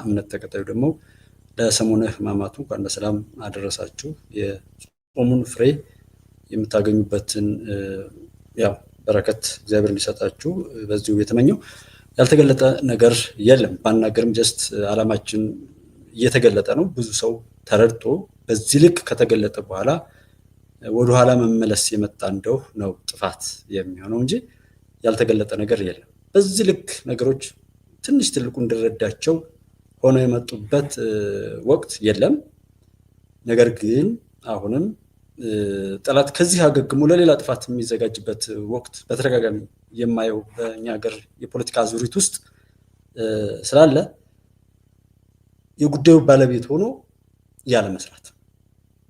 እምነት ተከታዩ ደግሞ ለሰሙነ ሕማማቱ እንኳን በሰላም አደረሳችሁ። የጾሙን ፍሬ የምታገኙበትን ያው በረከት እግዚአብሔር እንዲሰጣችሁ በዚሁ የተመኘው። ያልተገለጠ ነገር የለም ባናገርም ጀስት ዓላማችን እየተገለጠ ነው። ብዙ ሰው ተረድቶ በዚህ ልክ ከተገለጠ በኋላ ወደኋላ መመለስ የመጣ እንደው ነው ጥፋት የሚሆነው እንጂ ያልተገለጠ ነገር የለም። በዚህ ልክ ነገሮች ትንሽ ትልቁ እንዲረዳቸው ሆነው የመጡበት ወቅት የለም። ነገር ግን አሁንም ጠላት ከዚህ አገግሞ ለሌላ ጥፋት የሚዘጋጅበት ወቅት በተደጋጋሚ የማየው በእኛ ሀገር የፖለቲካ ዙሪት ውስጥ ስላለ የጉዳዩ ባለቤት ሆኖ ያለ መስራት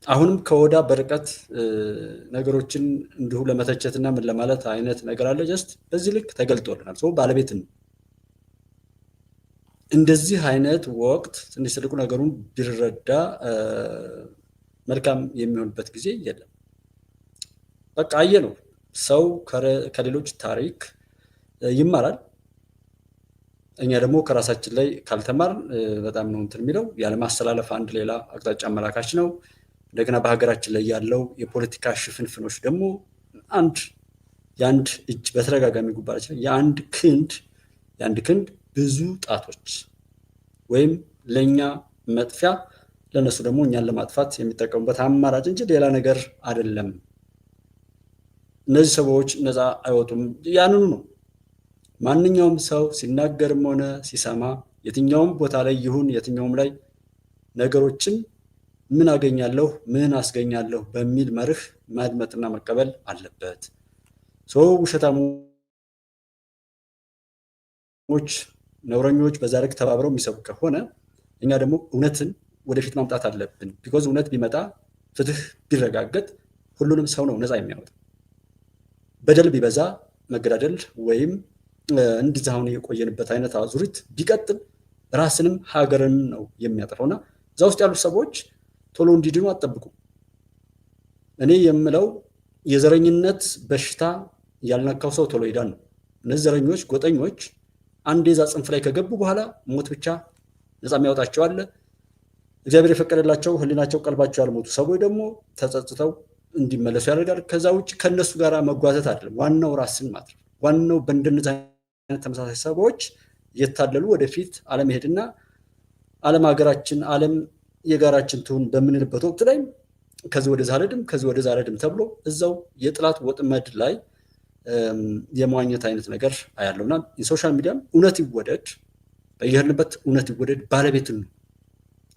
አሁንም ከወዳ በርቀት ነገሮችን እንዲሁ ለመተቸትና ምን ለማለት አይነት ነገር አለ። ጀስት በዚህ ልክ ተገልጦልናል። ሰው ባለቤት ነው። እንደዚህ አይነት ወቅት ትንሽ ትልቁ ነገሩን ቢረዳ መልካም የሚሆንበት ጊዜ የለም። በቃ አየነው። ሰው ከሌሎች ታሪክ ይማራል። እኛ ደግሞ ከራሳችን ላይ ካልተማርን በጣም ነው እንትን የሚለው ያለማስተላለፍ አንድ ሌላ አቅጣጫ አመላካች ነው። እንደገና በሀገራችን ላይ ያለው የፖለቲካ ሽፍንፍኖች ደግሞ የአንድ እጅ በተደጋጋሚ ጉባኤያችን የአንድ ክንድ ብዙ ጣቶች ወይም ለኛ መጥፊያ ለነሱ ደግሞ እኛን ለማጥፋት የሚጠቀሙበት አማራጭ እንጂ ሌላ ነገር አይደለም። እነዚህ ሰዎች ነፃ አይወጡም። ያንኑ ነው ማንኛውም ሰው ሲናገርም ሆነ ሲሰማ የትኛውም ቦታ ላይ ይሁን የትኛውም ላይ ነገሮችን ምን አገኛለሁ ምን አስገኛለሁ በሚል መርህ ማድመጥና መቀበል አለበት። ውሸታሞች፣ ነውረኞች በዛ ልክ ተባብረው የሚሰሩ ከሆነ እኛ ደግሞ እውነትን ወደፊት ማምጣት አለብን። ቢኮዝ እውነት ቢመጣ ፍትህ ቢረጋገጥ ሁሉንም ሰው ነው ነፃ የሚያወጣ። በደል ቢበዛ መገዳደል ወይም እንዲህ አሁን የቆየንበት አይነት አዙሪት ቢቀጥል ራስንም ሀገርን ነው የሚያጠፋውና እዛ ውስጥ ያሉት ሰዎች ቶሎ እንዲድኑ አትጠብቁ። እኔ የምለው የዘረኝነት በሽታ ያልነካው ሰው ቶሎ ይዳን ነው። እነዚህ ዘረኞች፣ ጎጠኞች አንዴ እዛ ጽንፍ ላይ ከገቡ በኋላ ሞት ብቻ ነፃ የሚያወጣቸው አለ። እግዚአብሔር የፈቀደላቸው ህሊናቸው ቀልባቸው ያልሞቱ ሰዎች ደግሞ ተጸጽተው እንዲመለሱ ያደርጋል። ከዛ ውጭ ከነሱ ጋር መጓዘት አይደለም ዋናው፣ ራስን ማትረፍ ዋናው። በእንደነዚህ አይነት ተመሳሳይ ሰዎች እየታለሉ ወደፊት አለመሄድና ዓለም ሀገራችን ዓለም የጋራችን ትሁን በምንልበት ወቅት ላይ ከዚህ ወደዛ አልሄድም ተብሎ እዛው የጥላት ወጥመድ ላይ የመዋኘት አይነት ነገር አያለውና የሶሻል ሚዲያም እውነት ይወደድ፣ በየሄድንበት እውነት ይወደድ ባለቤትን ነው።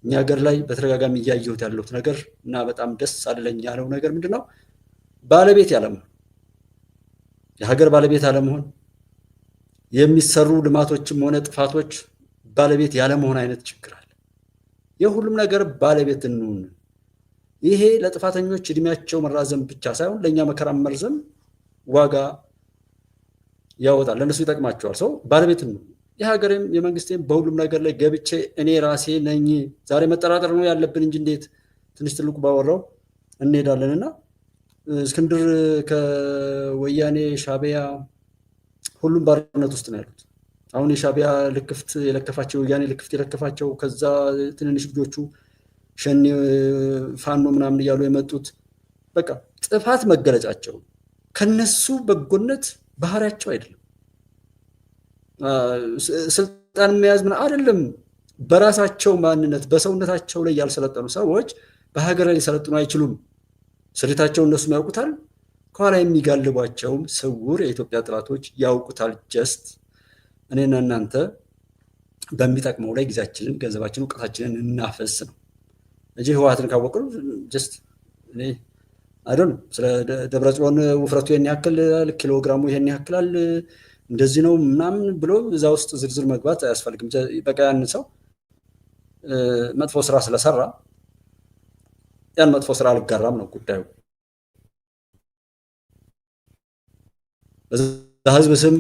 እኛ ሀገር ላይ በተደጋጋሚ እያየሁት ያለሁት ነገር እና በጣም ደስ አለኝ ያለው ነገር ምንድነው? ባለቤት ያለመሆን፣ የሀገር ባለቤት ያለመሆን፣ የሚሰሩ ልማቶችም ሆነ ጥፋቶች ባለቤት ያለመሆን አይነት ችግር አለ። የሁሉም ነገር ባለቤት እንሁን። ይሄ ለጥፋተኞች እድሜያቸው መራዘም ብቻ ሳይሆን ለእኛ መከራ መርዘም ዋጋ ያወጣል፣ ለእነሱ ይጠቅማቸዋል። ሰው ባለቤት እንሁን። የሀገሬም የመንግስቴም በሁሉም ነገር ላይ ገብቼ እኔ ራሴ ነኝ። ዛሬ መጠራጠር ነው ያለብን እንጂ እንዴት ትንሽ ትልቁ ባወራው እንሄዳለንና እስክንድር ከወያኔ ሻዕቢያ ሁሉም ባርነት ውስጥ ነው ያሉት። አሁን የሻዕቢያ ልክፍት የለከፋቸው ወያኔ ልክፍት የለከፋቸው ከዛ ትንንሽ ልጆቹ ሸኔ ፋኖ ምናምን እያሉ የመጡት በቃ ጥፋት መገለጫቸው ከነሱ በጎነት ባህሪያቸው አይደለም። ስልጣን መያዝ ምን አይደለም። በራሳቸው ማንነት በሰውነታቸው ላይ ያልሰለጠኑ ሰዎች በሀገር ላይ ሊሰለጥኑ አይችሉም። ስሪታቸው እነሱም ያውቁታል። ከኋላ የሚጋልቧቸውም ስውር የኢትዮጵያ ጥላቶች ያውቁታል። ጀስት እኔና እናንተ በሚጠቅመው ላይ ጊዜያችንን፣ ገንዘባችንን፣ እውቀታችንን እናፈስ ነው እንጂ ህወሓትን ካወቅን ጀስት እኔ አይዶን ስለ ደብረጽዮን ውፍረቱ ይሄን ያክል ኪሎግራሙ ይሄን ያክላል እንደዚህ ነው ምናምን ብሎ እዛ ውስጥ ዝርዝር መግባት አያስፈልግም። በቃ ያን ሰው መጥፎ ስራ ስለሰራ ያን መጥፎ ስራ አልጋራም ነው ጉዳዩ። በዛ ህዝብ ስም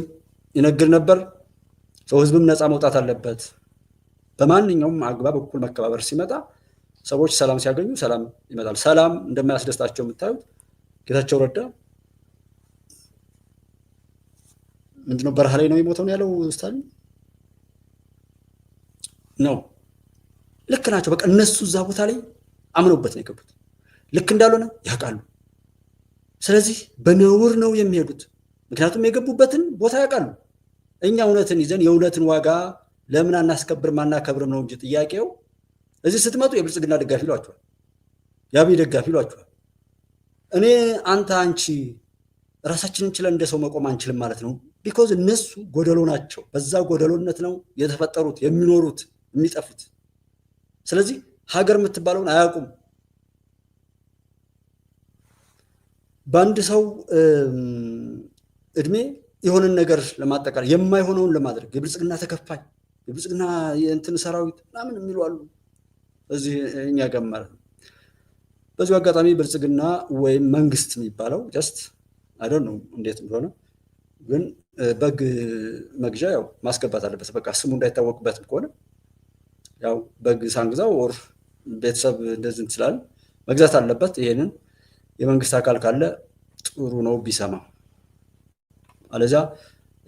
ይነግር ነበር። ሰው ህዝብም ነፃ መውጣት አለበት። በማንኛውም አግባብ እኩል መከባበር ሲመጣ ሰዎች ሰላም ሲያገኙ ሰላም ይመጣል። ሰላም እንደማያስደስታቸው የምታዩት ጌታቸው ረዳ ምንድነው በረሃ ላይ ነው የሞተው ያለው ስታሊን ነው። ልክ ናቸው። በቃ እነሱ እዛ ቦታ ላይ አምነውበት ነው የገቡት። ልክ እንዳልሆነ ያውቃሉ። ስለዚህ በነውር ነው የሚሄዱት። ምክንያቱም የገቡበትን ቦታ ያውቃሉ። እኛ እውነትን ይዘን የእውነትን ዋጋ ለምን አናስከብርም አናከብርም ነው እንጂ ጥያቄው። እዚህ ስትመጡ የብልጽግና ደጋፊ ይሏቸዋል፣ የአብይ ደጋፊ ይሏቸዋል። እኔ አንተ አንቺ ራሳችንን ችለን እንደ ሰው መቆም አንችልም ማለት ነው። ቢኮዝ እነሱ ጎደሎ ናቸው። በዛ ጎደሎነት ነው የተፈጠሩት፣ የሚኖሩት፣ የሚጠፉት። ስለዚህ ሀገር የምትባለውን አያውቁም። በአንድ ሰው እድሜ የሆነን ነገር ለማጠቃለል የማይሆነውን ለማድረግ የብልጽግና ተከፋይ የብልጽግና የእንትን ሰራዊት ምናምን የሚሉ አሉ እዚህ እኛ ጋር ማለት ነው። በዚሁ አጋጣሚ ብልጽግና ወይም መንግስት የሚባለው ጀስት አይዶንት ኖ እንዴት እንደሆነ ግን በግ መግዣ ያው ማስገባት አለበት። በቃ ስሙ እንዳይታወቅበትም ከሆነ ያው በግ ሳንግዛው ኦር ቤተሰብ እንደዚህ እንችላለን መግዛት አለበት። ይሄንን የመንግስት አካል ካለ ጥሩ ነው ቢሰማ። አለዛ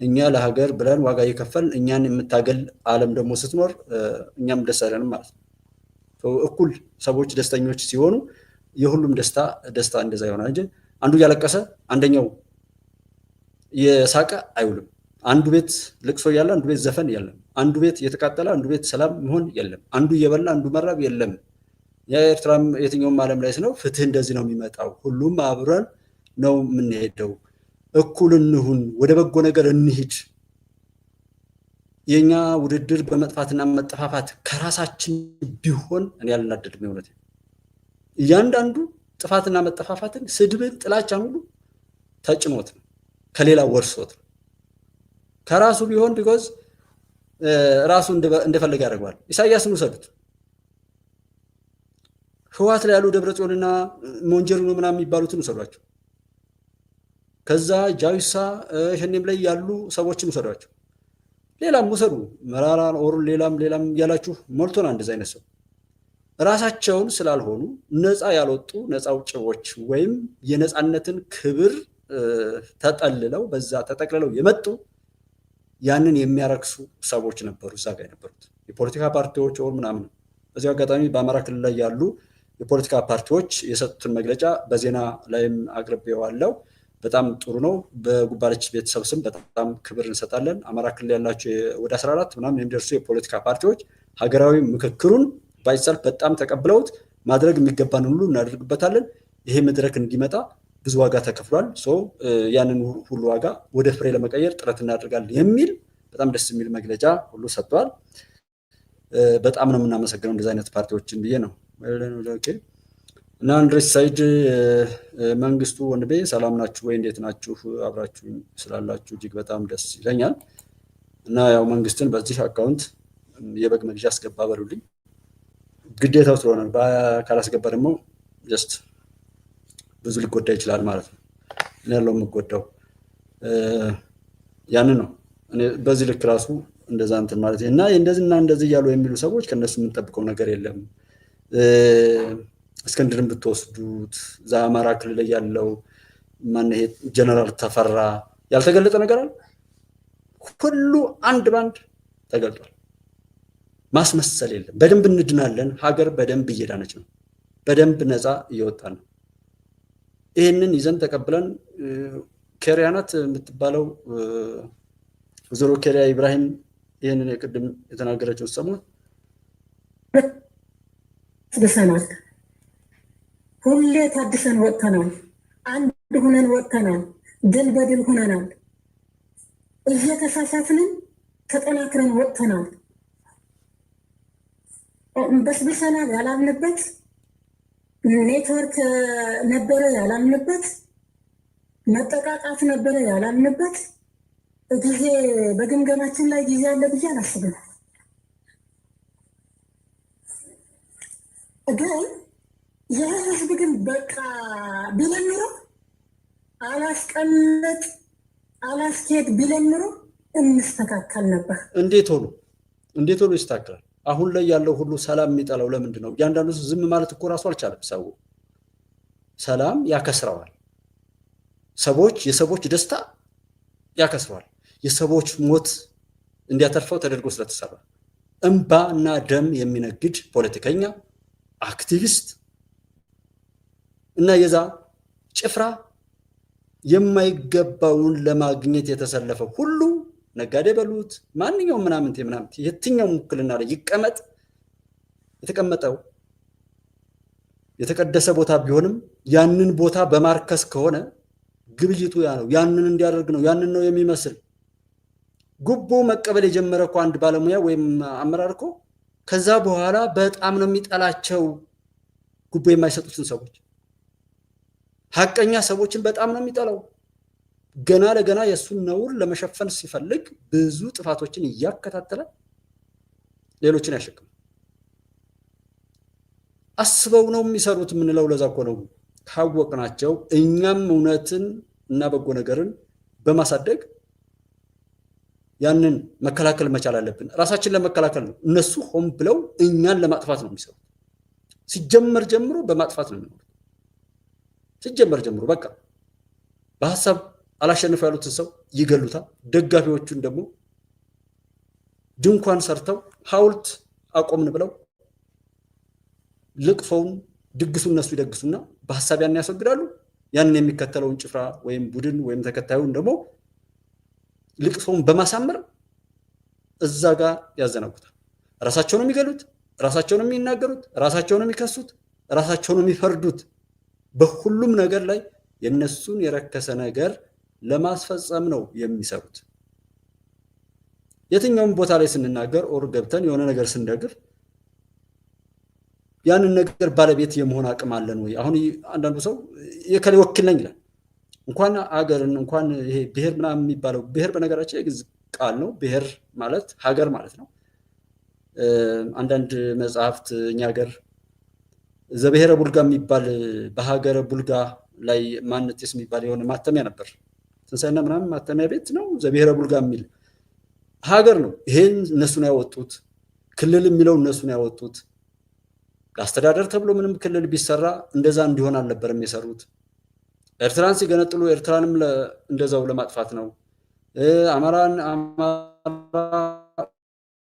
እኛ ለሀገር ብለን ዋጋ እየከፈልን እኛን የምታገል ዓለም ደግሞ ስትኖር እኛም ደስ አይለንም ማለት ነው። እኩል ሰዎች ደስተኞች ሲሆኑ የሁሉም ደስታ እንደዛ ይሆናል እንጂ አንዱ እያለቀሰ አንደኛው የሳቀ አይውልም። አንዱ ቤት ልቅሶ እያለ አንዱ ቤት ዘፈን የለም። አንዱ ቤት እየተቃጠለ አንዱ ቤት ሰላም መሆን የለም። አንዱ እየበላ አንዱ መራብ የለም። የኤርትራም የትኛውም ዓለም ላይ ነው ፍትህ እንደዚህ ነው የሚመጣው። ሁሉም አብረን ነው የምንሄደው። እኩል እንሁን፣ ወደ በጎ ነገር እንሂድ። የኛ ውድድር በመጥፋትና መጠፋፋት ከራሳችን ቢሆን እኔ አልናደድም። የእውነት እያንዳንዱ ጥፋትና መጠፋፋትን፣ ስድብን፣ ጥላቻን ሁሉ ተጭኖት ነው ከሌላ ወርሶት ነው። ከራሱ ቢሆን ቢኮዝ ራሱ እንደፈለገ ያደርገዋል። ኢሳያስን ውሰዱት። ህወሓት ላይ ያሉ ደብረጽዮንና ሞንጀሪኖ ምናምን የሚባሉትን ውሰዷቸው። ከዛ ጃዊሳ ሸኔም ላይ ያሉ ሰዎችን ውሰዷቸው። ሌላም ውሰዱ፣ መራራ ኦር ሌላም ያላችሁ ሞልቶና እንደዚህ አይነት ሰው ራሳቸውን ስላልሆኑ ነፃ ያልወጡ ነፃ አውጪዎች ወይም የነፃነትን ክብር ተጠልለው በዛ ተጠቅልለው የመጡ ያንን የሚያረክሱ ሰዎች ነበሩ እዛ ጋር የነበሩት የፖለቲካ ፓርቲዎች ወር ምናምን። በዚህ አጋጣሚ በአማራ ክልል ላይ ያሉ የፖለቲካ ፓርቲዎች የሰጡትን መግለጫ በዜና ላይም አቅርቤዋለሁ። በጣም ጥሩ ነው። በጉባለች ቤተሰብ ስም በጣም ክብር እንሰጣለን። አማራ ክልል ያላቸው ወደ 14 ምናምን የሚደርሱ የፖለቲካ ፓርቲዎች ሀገራዊ ምክክሩን ባይሰልፍ በጣም ተቀብለውት ማድረግ የሚገባን ሁሉ እናደርግበታለን። ይሄ መድረክ እንዲመጣ ብዙ ዋጋ ተከፍሏል። ያንን ሁሉ ዋጋ ወደ ፍሬ ለመቀየር ጥረት እናደርጋለን የሚል በጣም ደስ የሚል መግለጫ ሁሉ ሰጥቷል። በጣም ነው የምናመሰግነው እንደዚህ አይነት ፓርቲዎችን ብዬ ነው። እና አንድሬስ ሳይድ መንግስቱ ወንድቤ ሰላም ናችሁ ወይ? እንዴት ናችሁ? አብራችሁ ስላላችሁ እጅግ በጣም ደስ ይለኛል። እና ያው መንግስትን በዚህ አካውንት የበግ መግዣ አስገባ በሉልኝ። ግዴታው ስለሆነ ካላስገባ ደግሞ ጀስት ብዙ ሊጎዳ ይችላል ማለት ነው። እኔ ያለው የምጎዳው ያንን ነው። እኔ በዚህ ልክ ራሱ እንደዛ እንትን ማለት እና እንደዚህና እንደዚህ እያሉ የሚሉ ሰዎች ከነሱ የምንጠብቀው ነገር የለም። እስክንድርን ብትወስዱት እዛ አማራ ክልል ላይ ያለው ማን ይሄ ጀነራል ተፈራ ያልተገለጠ ነገር አለ? ሁሉ አንድ ባንድ ተገልጧል። ማስመሰል የለም። በደንብ እንድናለን። ሀገር በደንብ እየዳነች ነው። በደንብ ነፃ እየወጣ ነው። ይህንን ይዘን ተቀብለን ኬሪያ ናት የምትባለው ወይዘሮ ኬሪያ ኢብራሂም ይህንን የቅድም የተናገረችውን ሰሞን ታድሰናል። ሁሌ ታድሰን ወጥተናል። አንድ ሁነን ወጥተናል። ድል በድል ሁነናል። እየተሳሳትንም ተጠናክረን ወጥተናል። በስብሰናል ያላምንበት ኔትወርክ ነበረ ያላምንበት መጠቃቃት ነበረ ያላምንበት ጊዜ በግምገማችን ላይ ጊዜ አለ ብዬ አላስብም። ግን የህዝብ ግን በቃ ቢለን ኑሮ አላስቀምጥ አላስኬድ ቢለን ኑሮ እንስተካከል ነበር። እንዴት ሆኖ ይስተካከላል? አሁን ላይ ያለው ሁሉ ሰላም የሚጠላው ለምንድን ነው? እያንዳንዱ ዝም ማለት እኮ ራሱ አልቻለም። ሰው ሰላም ያከስረዋል። የሰዎች ደስታ ያከስረዋል። የሰዎች ሞት እንዲያተርፈው ተደርጎ ስለተሰራ እንባና ደም የሚነግድ ፖለቲከኛ፣ አክቲቪስት እና የዛ ጭፍራ የማይገባውን ለማግኘት የተሰለፈ ሁሉ ነጋዴ በሉት ማንኛውም ምናምንቴ የትኛውም ውክልና ላይ ይቀመጥ፣ የተቀመጠው የተቀደሰ ቦታ ቢሆንም ያንን ቦታ በማርከስ ከሆነ ግብይቱ ያ ነው። ያንን እንዲያደርግ ነው። ያንን ነው የሚመስል። ጉቦ መቀበል የጀመረ እኮ አንድ ባለሙያ ወይም አመራር እኮ ከዛ በኋላ በጣም ነው የሚጠላቸው ጉቦ የማይሰጡትን ሰዎች። ሀቀኛ ሰዎችን በጣም ነው የሚጠላው። ገና ለገና የእሱን ነውር ለመሸፈን ሲፈልግ ብዙ ጥፋቶችን እያከታተለ ሌሎችን ያሸክም። አስበው ነው የሚሰሩት የምንለው ለዛ እኮ ነው። ካወቅናቸው እኛም እውነትን እና በጎ ነገርን በማሳደግ ያንን መከላከል መቻል አለብን። ራሳችን ለመከላከል ነው። እነሱ ሆን ብለው እኛን ለማጥፋት ነው የሚሰሩት። ሲጀመር ጀምሮ በማጥፋት ነው የሚኖሩት። ሲጀመር ጀምሮ በቃ በሀሳብ አላሸንፉ ያሉትን ሰው ይገሉታል። ደጋፊዎቹን ደግሞ ድንኳን ሰርተው ሐውልት አቆምን ብለው ልቅሶውን ድግሱን እነሱ ይደግሱና በሀሳብ ያን ያስወግዳሉ። ያንን የሚከተለውን ጭፍራ ወይም ቡድን ወይም ተከታዩን ደግሞ ልቅሶውን በማሳመር እዛ ጋር ያዘናጉታል። ራሳቸውን የሚገሉት፣ ራሳቸውን የሚናገሩት፣ ራሳቸውን የሚከሱት፣ ራሳቸውን የሚፈርዱት በሁሉም ነገር ላይ የነሱን የረከሰ ነገር ለማስፈጸም ነው የሚሰሩት። የትኛውም ቦታ ላይ ስንናገር ኦር ገብተን የሆነ ነገር ስንደግፍ ያንን ነገር ባለቤት የመሆን አቅም አለን ወይ? አሁን አንዳንዱ ሰው የከሌ ወኪል ነኝ ይላል። እንኳን አገርን እንኳን ይሄ ብሔር ምናምን የሚባለው ብሔር በነገራችን የግዕዝ ቃል ነው። ብሔር ማለት ሀገር ማለት ነው። አንዳንድ መጽሐፍት እኛ ሀገር ዘብሔረ ቡልጋ የሚባል በሀገረ ቡልጋ ላይ ማንጤስ የሚባል የሆነ ማተሚያ ነበር። ትንሳኤና ምናምን ማተሚያ ቤት ነው። ዘብሔረ ቡልጋ የሚል ሀገር ነው። ይሄን እነሱን ያወጡት። ክልል የሚለው እነሱን ያወጡት። ለአስተዳደር ተብሎ ምንም ክልል ቢሰራ እንደዛ እንዲሆን አልነበረም የሰሩት። ኤርትራን ሲገነጥሉ ኤርትራንም እንደዛው ለማጥፋት ነው። አማራን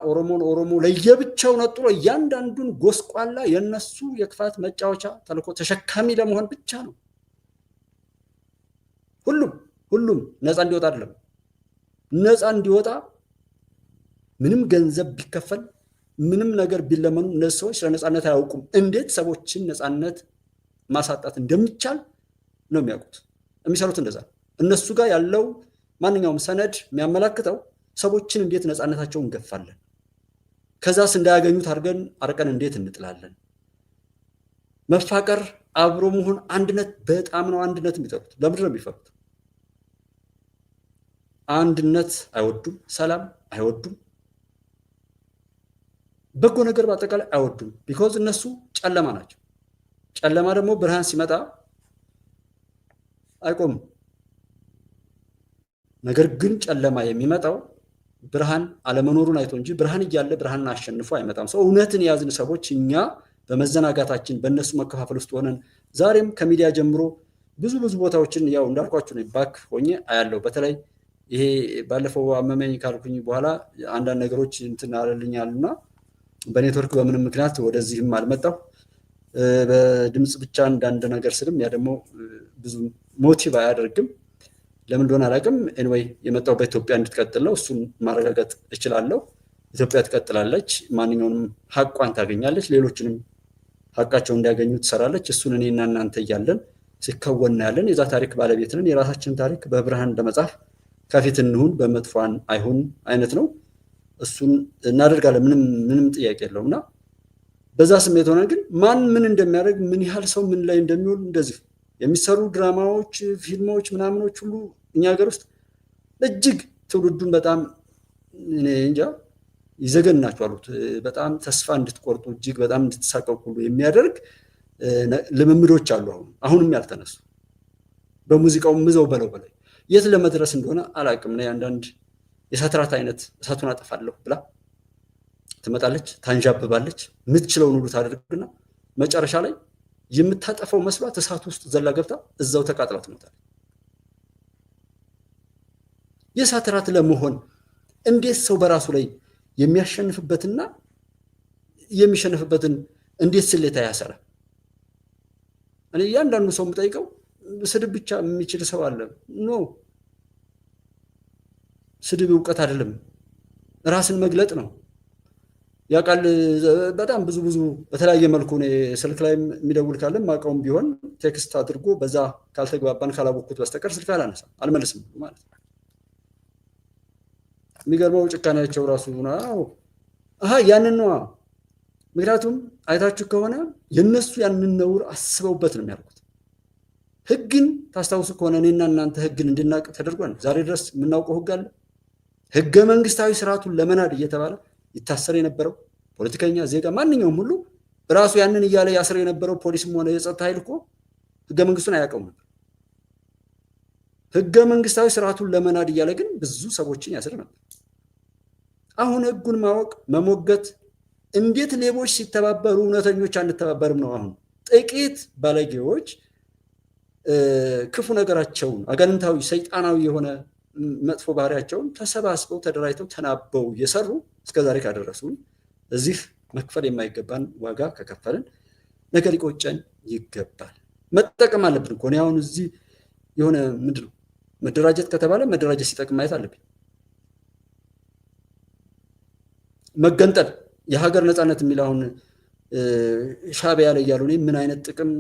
ኦሮሞን ኦሮሞ ለየብቻው ነጥሎ እያንዳንዱን ጎስቋላ የነሱ የክፋት መጫወቻ ተልኮ ተሸካሚ ለመሆን ብቻ ነው። ሁሉም ነፃ እንዲወጣ አይደለም። ነፃ እንዲወጣ ምንም ገንዘብ ቢከፈል ምንም ነገር ቢለመኑ እነዚህ ሰዎች ስለ ነፃነት አያውቁም። እንዴት ሰዎችን ነፃነት ማሳጣት እንደሚቻል ነው የሚያውቁት። የሚሰሩት እንደዛ። እነሱ ጋር ያለው ማንኛውም ሰነድ የሚያመላክተው ሰዎችን እንዴት ነፃነታቸውን እንገፋለን፣ ከዛስ እንዳያገኙት አድርገን አርቀን እንዴት እንጥላለን። መፋቀር፣ አብሮ መሆን፣ አንድነት በጣም ነው አንድነት የሚጠሩት። ለምንድን ነው የሚፈሩት? አንድነት አይወዱም፣ ሰላም አይወዱም፣ በጎ ነገር በአጠቃላይ አይወዱም። ቢኮዝ እነሱ ጨለማ ናቸው። ጨለማ ደግሞ ብርሃን ሲመጣ አይቆምም። ነገር ግን ጨለማ የሚመጣው ብርሃን አለመኖሩን አይቶ እንጂ ብርሃን እያለ ብርሃንን አሸንፎ አይመጣም። ሰው እውነትን የያዝን ሰዎች እኛ በመዘናጋታችን በእነሱ መከፋፈል ውስጥ ሆነን ዛሬም ከሚዲያ ጀምሮ ብዙ ቦታዎችን ያው እንዳልኳችሁ ነው ባክ ሆኜ አያለው። በተለይ ይሄ ባለፈው አመመኝ ካልኩኝ በኋላ አንዳንድ ነገሮች እንትን አለልኛልና በኔትወርክ በምንም ምክንያት ወደዚህም አልመጣሁ። በድምፅ ብቻ አንዳንድ ነገር ስልም ያ ደግሞ ብዙ ሞቲቭ አያደርግም። ለምን እንደሆነ አላውቅም። ኤኒዌይ የመጣው በኢትዮጵያ እንድትቀጥል ነው። እሱን ማረጋገጥ እችላለሁ። ኢትዮጵያ ትቀጥላለች። ማንኛውንም ሀቋን ታገኛለች። ሌሎችንም ሀቃቸውን እንዲያገኙ ትሰራለች። እሱን እኔና እናንተ እያለን ሲከወን ያለን የዛ ታሪክ ባለቤት ነን። የራሳችንን ታሪክ በብርሃን ለመጻፍ ከፊት እንሁን፣ በመጥፏን አይሁን አይነት ነው። እሱን እናደርጋለን። ምንም ጥያቄ የለውም። እና በዛ ስሜት ሆነ ግን ማን ምን እንደሚያደርግ ምን ያህል ሰው ምን ላይ እንደሚውል እንደዚህ የሚሰሩ ድራማዎች፣ ፊልሞች፣ ምናምኖች ሁሉ እኛ ሀገር ውስጥ እጅግ ትውልዱን በጣም እንጃ ይዘገናቸው አሉት። በጣም ተስፋ እንድትቆርጡ እጅግ በጣም እንድትሳቀቁ ሁሉ የሚያደርግ ልምምዶች አሉ። አሁንም ያልተነሱ በሙዚቃው ምዘው በለው በላይ የት ለመድረስ እንደሆነ አላውቅም። አንዳንድ የሳትራት አይነት እሳቱን አጠፋለሁ ብላ ትመጣለች፣ ታንዣብባለች፣ የምትችለውን ሁሉ ታደርግና መጨረሻ ላይ የምታጠፈው መስሏት እሳት ውስጥ ዘላ ገብታ እዛው ተቃጥላ ትሞታለች። የሳትራት ለመሆን እንዴት ሰው በራሱ ላይ የሚያሸንፍበትና የሚሸነፍበትን እንዴት ስሌት ያሰራ? እኔ እያንዳንዱ ሰው የምጠይቀው ስድብ ብቻ የሚችል ሰው አለ? ኖ፣ ስድብ እውቀት አይደለም፣ ራስን መግለጥ ነው። ያውቃል በጣም ብዙ በተለያየ መልኩ ስልክ ላይ የሚደውል ካለ ማውቀውም ቢሆን ቴክስት አድርጎ በዛ ካልተግባባን ካላወቅኩት በስተቀር ስልክ አላነሳም አልመልስም ማለት ነው። የሚገርመው ጭካኔያቸው ራሱ ነው። ያንን ነው። ምክንያቱም አይታችሁ ከሆነ የነሱ ያንን ነውር አስበውበት ነው የሚያደርጉት። ህግን ታስታውሱ ከሆነ እኔና እናንተ ህግን እንድናውቅ ተደርጓል። ዛሬ ድረስ የምናውቀው ህግ አለ። ህገ መንግስታዊ ስርዓቱን ለመናድ እየተባለ ይታሰር የነበረው ፖለቲከኛ፣ ዜጋ፣ ማንኛውም ሁሉ ራሱ ያንን እያለ ያስር የነበረው ፖሊስም ሆነ የጸጥታ ኃይል እኮ ህገ መንግስቱን አያውቀውም ነበር። ህገ መንግስታዊ ስርዓቱን ለመናድ እያለ ግን ብዙ ሰዎችን ያስር ነበር። አሁን ህጉን ማወቅ መሞገት፣ እንዴት ሌቦች ሲተባበሩ እውነተኞች አንተባበርም ነው። አሁን ጥቂት ባለጌዎች ክፉ ነገራቸውን አጋንንታዊ ሰይጣናዊ የሆነ መጥፎ ባህሪያቸውን ተሰባስበው ተደራጅተው ተናበው እየሰሩ እስከዛሬ ካደረሱን እዚህ መክፈል የማይገባን ዋጋ ከከፈልን ነገር ሊቆጨን ይገባል። መጠቀም አለብን እኮ እኔ አሁን እዚህ የሆነ ምንድነው መደራጀት ከተባለ መደራጀት ሲጠቅም ማየት አለብን። መገንጠል የሀገር ነፃነት የሚል አሁን ሻዕቢያ ላይ ያሉ ምን አይነት ጥቅም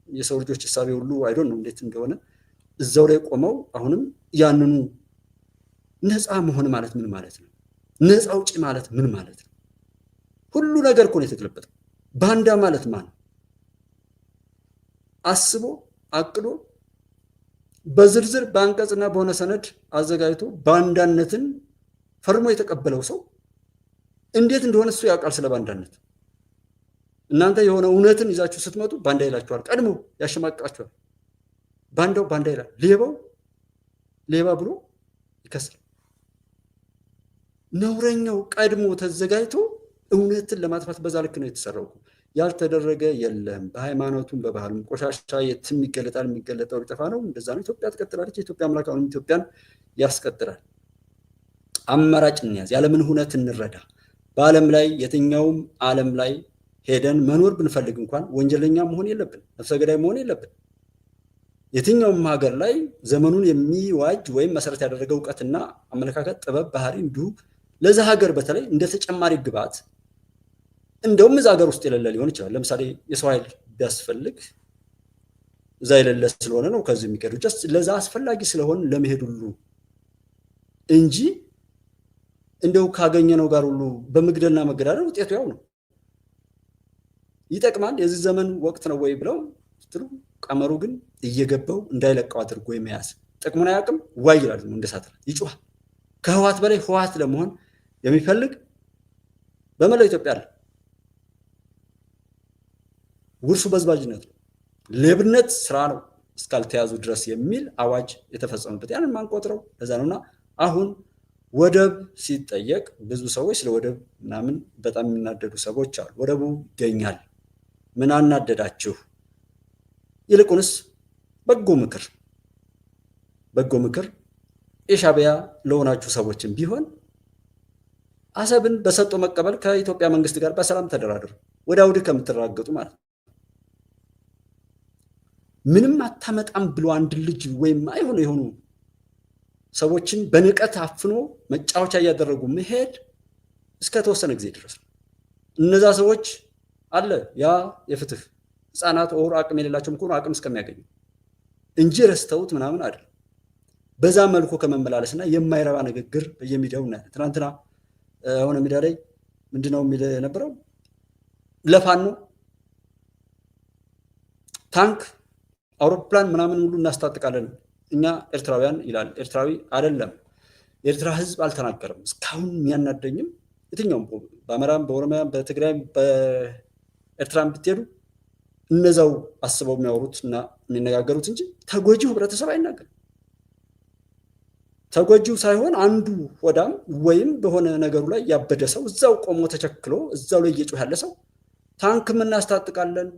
የሰው ልጆች ሀሳቤ ሁሉ አይዶን ነው እንዴት እንደሆነ እዛው ላይ ቆመው አሁንም ያንኑ ነፃ መሆን ማለት ምን ማለት ነው? ነፃ አውጪ ማለት ምን ማለት ነው? ሁሉ ነገር እኮ ነው የተገለበጠው። ባንዳ ማለት ማን? አስቦ አቅዶ በዝርዝር በአንቀጽና በሆነ ሰነድ አዘጋጅቶ ባንዳነትን ፈርሞ የተቀበለው ሰው እንዴት እንደሆነ እሱ ያውቃል ስለ ባንዳነት። እናንተ የሆነ እውነትን ይዛችሁ ስትመጡ ባንዳ ይላችኋል። ቀድሞ ያሸማቅቃችኋል። ባንዳው ባንዳ ይላል፣ ሌባው ሌባ ብሎ ይከሳል። ነውረኛው ቀድሞ ተዘጋጅቶ እውነትን ለማጥፋት በዛ ልክ ነው የተሰራው። ያልተደረገ የለም። በሃይማኖቱም በባህሉም ቆሻሻ የትም ይገለጣል፣ የሚገለጠው ሊጠፋ ነው። እንደዛ ነው። ኢትዮጵያ ትቀጥላለች። የኢትዮጵያ አምላክ አሁንም ኢትዮጵያን ያስቀጥላል። አማራጭ እንያዝ፣ ያለምን እውነት እንረዳ። በዓለም ላይ የትኛውም ዓለም ላይ ሄደን መኖር ብንፈልግ እንኳን ወንጀለኛ መሆን የለብን፣ ነፍሰ ገዳይ መሆን የለብን። የትኛውም ሀገር ላይ ዘመኑን የሚዋጅ ወይም መሰረት ያደረገ እውቀትና አመለካከት፣ ጥበብ፣ ባህሪ እንዲሁ ለዛ ሀገር በተለይ እንደ ተጨማሪ ግብዓት እንደውም እዛ ሀገር ውስጥ የሌለ ሊሆን ይችላል። ለምሳሌ የሰው ኃይል ቢያስፈልግ እዛ የሌለ ስለሆነ ነው ከዚህ የሚቀዱ ለዛ አስፈላጊ ስለሆን ለመሄድ ሁሉ እንጂ እንደው ካገኘነው ጋር ሁሉ በመግደልና መገዳደል ውጤቱ ያው ነው። ይጠቅማል የዚህ ዘመን ወቅት ነው ወይ ብለው ስትሉ ቀመሩ ግን እየገባው እንዳይለቀው አድርጎ የመያዝ ጥቅሙን አያውቅም። ዋይ ይላል እንደሳት ይጮሃል። ከህዋት በላይ ህዋት ለመሆን የሚፈልግ በመላው ኢትዮጵያ አለ። ውርሱ በዝባጅነት ነው፣ ሌብነት ስራ ነው እስካልተያዙ ድረስ የሚል አዋጅ የተፈጸመበት ያንን ማንቆጥረው ለዛ ነውና አሁን ወደብ ሲጠየቅ ብዙ ሰዎች ስለ ወደብ ምናምን በጣም የሚናደዱ ሰዎች አሉ። ወደቡ ይገኛል፣ ምን አናደዳችሁ? ይልቁንስ በጎ ምክር የሻዕቢያ ለሆናችሁ ሰዎችን ቢሆን አሰብን በሰጥቶ መቀበል ከኢትዮጵያ መንግስት ጋር በሰላም ተደራደሩ፣ ወደ አውድ ከምትራገጡ ማለት ነው። ምንም አታመጣም ብሎ አንድ ልጅ ወይም አይሆኑ የሆኑ ሰዎችን በንቀት አፍኖ መጫወቻ እያደረጉ መሄድ እስከ ተወሰነ ጊዜ ድረስ ነው። እነዛ ሰዎች አለ ያ የፍትህ ህፃናት ኦር አቅም የሌላቸውም እኮ አቅም እስከሚያገኙ እንጂ ረስተውት ምናምን አይደለም። በዛ መልኩ ከመመላለስና የማይረባ ንግግር በየሚዲያው እናያለን። ትናንትና የሆነ ሚዲያ ላይ ምንድነው የሚል የነበረው ለፋኖ ታንክ አውሮፕላን ምናምን ሁሉ እናስታጥቃለን እኛ ኤርትራውያን ይላል። ኤርትራዊ አይደለም፣ የኤርትራ ህዝብ አልተናገረም። እስካሁን የሚያናደኝም የትኛውም በአማራም በኦሮሚያም በትግራይም በኤርትራም ብትሄዱ እነዛው አስበው የሚያወሩት እና የሚነጋገሩት እንጂ ተጎጂው ህብረተሰብ አይናገርም። ተጎጂው ሳይሆን አንዱ ሆዳም ወይም በሆነ ነገሩ ላይ ያበደ ሰው እዛው ቆሞ ተቸክሎ እዛው ላይ እየጮህ ያለ ሰው ታንክም እናስታጥቃለን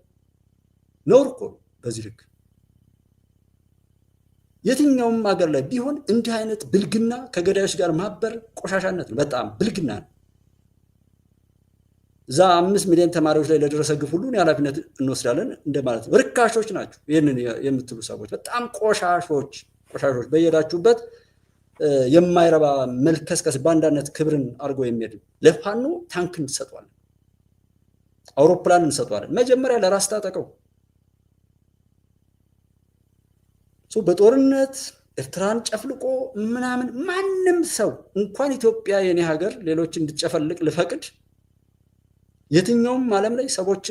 ነውር እኮ በዚህ ልክ የትኛውም ሀገር ላይ ቢሆን እንዲህ አይነት ብልግና ከገዳዮች ጋር ማበር ቆሻሻነት ነው። በጣም ብልግና ነው። እዛ 5 ሚሊዮን ተማሪዎች ላይ ለደረሰ ግፍ ሁሉ ኃላፊነት እንወስዳለን እንደማለት ነው። ርካሾች ናቸው ይህንን የምትሉ ሰዎች፣ በጣም ቆሻሾች በየሄዳችሁበት የማይረባ መልከስከስ ባንዳነት ክብርን አድርገው የሚሄዱ ለፋኖ ታንክ እንሰጠዋለን፣ አውሮፕላን እንሰጠዋለን። መጀመሪያ ለራስ ታጠቀው። በጦርነት ኤርትራን ጨፍልቆ ምናምን ማንም ሰው እንኳን ኢትዮጵያ የኔ ሀገር ሌሎች እንድጨፈልቅ ልፈቅድ፣ የትኛውም ዓለም ላይ ሰዎች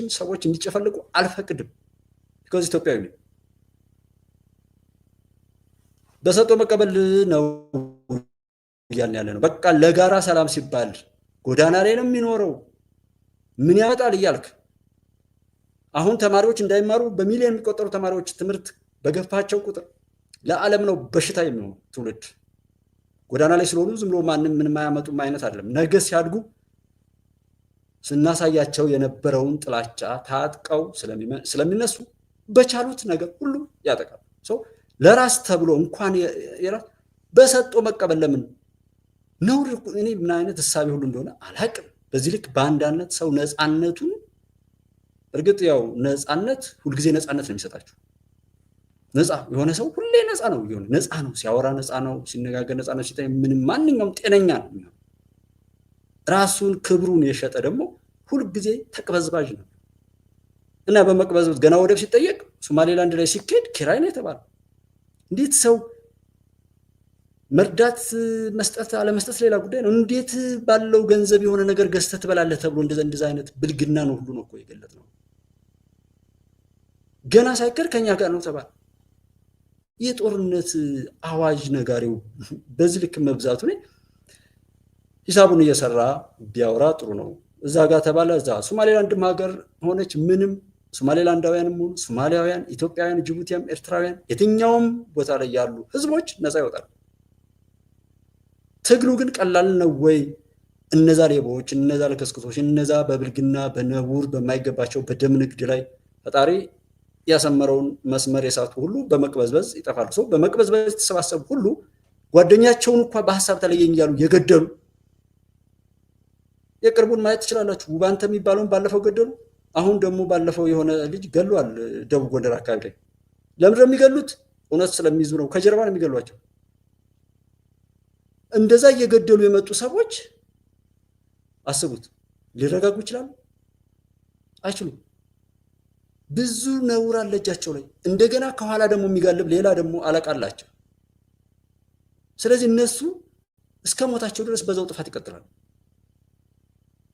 እንዲጨፈልቁ አልፈቅድም። ቢኮዝ ኢትዮጵያዊ ነኝ። በሰጦ መቀበል ነው እያልን ያለ ነው። በቃ ለጋራ ሰላም ሲባል ጎዳና ላይ ነው የሚኖረው ምን ያመጣል እያልክ አሁን ተማሪዎች እንዳይማሩ በሚሊዮን የሚቆጠሩ ተማሪዎች ትምህርት በገፋቸው ቁጥር ለዓለም ነው በሽታ የሚሆኑ ትውልድ ጎዳና ላይ ስለሆኑ ዝም ብሎ ማንም ምንም አያመጡም አይነት አይደለም። ነገ ሲያድጉ ስናሳያቸው የነበረውን ጥላቻ ታጥቀው ስለሚነሱ በቻሉት ነገር ሁሉ ያጠቃሉ። ለራስ ተብሎ እንኳን የራስ በሰጦ መቀበል ለምን ነው? እኔ ምን አይነት እሳቤ ሁሉ እንደሆነ አላቅም። በዚህ ልክ በአንዳነት ሰው ነፃነቱን እርግጥ ያው ነፃነት ሁልጊዜ ነፃነት ነው የሚሰጣችሁ። ነፃ የሆነ ሰው ሁሌ ነፃ ነው ይሆን ነፃ ነው፣ ሲያወራ ነፃ ነው፣ ሲነጋገር ነፃ ነው፣ ሲታይ ምንም ማንኛውም ጤነኛ ነው። ራሱን ክብሩን የሸጠ ደግሞ ሁልጊዜ ተቅበዝባዥ ነው እና በመቅበዝበዝ ገና ወደብ ሲጠየቅ ሶማሌላንድ ላይ ሲኬድ ኪራይ ነው የተባለው። እንዴት ሰው መርዳት መስጠት አለመስጠት ሌላ ጉዳይ ነው። እንዴት ባለው ገንዘብ የሆነ ነገር ገዝተህ ትበላለህ ተብሎ እንደዛ አይነት ብልግና ነው ሁሉ ነው እኮ የገለጽነው። ገና ሳይቀር ከኛ ጋር ነው ተባለ። የጦርነት አዋጅ ነጋሪው በዚህ ልክ መብዛቱ ነው። ሂሳቡን እየሰራ ቢያወራ ጥሩ ነው። እዛ ጋር ተባለ፣ እዛ ሶማሌላንድም ሀገር ሆነች ምንም ሶማሌላንዳውያንም ሆኑ ሶማሊያውያን፣ ኢትዮጵያውያን፣ ጅቡቲያም፣ ኤርትራውያን የትኛውም ቦታ ላይ ያሉ ህዝቦች ነፃ ይወጣሉ። ትግሉ ግን ቀላል ነው ወይ? እነዛ ሌቦች፣ እነዛ ለከስክሶች፣ እነዛ በብልግና በነውር በማይገባቸው በደም ንግድ ላይ ፈጣሪ ያሰመረውን መስመር የሳቱ ሁሉ በመቅበዝበዝ ይጠፋሉ። ሰው በመቅበዝበዝ የተሰባሰቡ ሁሉ ጓደኛቸውን እንኳን በሀሳብ ተለየኝ እያሉ የገደሉ የቅርቡን ማየት ትችላላችሁ። ውባንተ የሚባለውን ባለፈው ገደሉ። አሁን ደግሞ ባለፈው የሆነ ልጅ ገሏል ደቡብ ጎንደር አካባቢ ላይ። ለምንድን ነው የሚገሉት? እውነት ስለሚይዙ ነው። ከጀርባ ነው የሚገሏቸው። እንደዛ እየገደሉ የመጡ ሰዎች አስቡት፣ ሊረጋጉ ይችላሉ? አይችሉም። ብዙ ነውር አለ እጃቸው ላይ። እንደገና ከኋላ ደግሞ የሚጋልብ ሌላ ደግሞ አለቃ አላቸው። ስለዚህ እነሱ እስከ ሞታቸው ድረስ በዛው ጥፋት ይቀጥላሉ።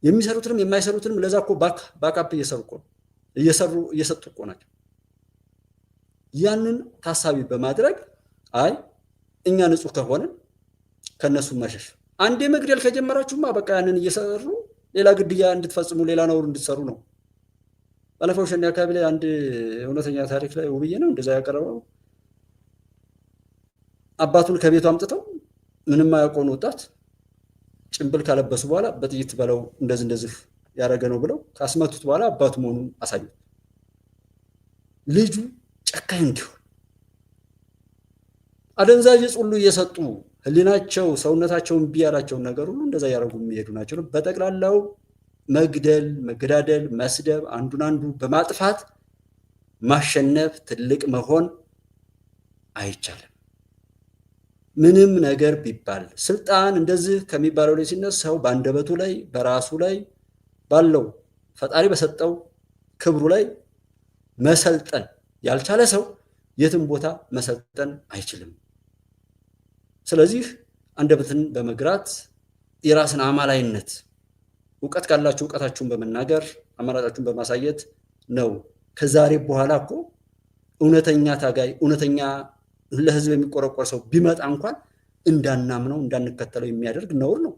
የሚሰሩትንም የማይሰሩትንም ለዛ እኮ ባካፕ እየሰጡ እኮ ናቸው። ያንን ታሳቢ በማድረግ አይ እኛ ንጹህ ከሆነን ከነሱ መሸሽ። አንዴ መግደል ከጀመራችሁማ በቃ ያንን እየሰሩ ሌላ ግድያ እንድትፈጽሙ ሌላ ነውር እንድትሰሩ ነው። ባለፈው ሸኔ አካባቢ ላይ አንድ እውነተኛ ታሪክ ላይ ውብዬ ነው እንደዛ ያቀረበው። አባቱን ከቤቱ አምጥተው ምንም አያውቀውን ወጣት ጭንብል ካለበሱ በኋላ በጥይት በለው እንደዚህ ያደረገ ነው ብለው ካስመቱት በኋላ አባቱ መሆኑን አሳዩት። ልጁ ጨካኝ እንዲሆን አደንዛዥ ዕፅ ሁሉ እየሰጡ ህሊናቸው ሰውነታቸውን ቢያላቸውን ነገር ሁሉ እንደዛ ያደረጉ የሚሄዱ ናቸው። በጠቅላላው መግደል፣ መገዳደል፣ መስደብ፣ አንዱን አንዱ በማጥፋት ማሸነፍ ትልቅ መሆን አይቻልም። ምንም ነገር ቢባል ስልጣን እንደዚህ ከሚባለው ላይ ሲነሳው በአንደበቱ ላይ በራሱ ላይ ባለው ፈጣሪ በሰጠው ክብሩ ላይ መሰልጠን ያልቻለ ሰው የትም ቦታ መሰልጠን አይችልም። ስለዚህ አንደበትን በመግራት የራስን አማላይነት እውቀት ካላችሁ እውቀታችሁን በመናገር አማራጫችሁን በማሳየት ነው። ከዛሬ በኋላ እኮ እውነተኛ ታጋይ እውነተኛ ለህዝብ የሚቆረቆር ሰው ቢመጣ እንኳን እንዳናምነው እንዳንከተለው የሚያደርግ ነውር ነው።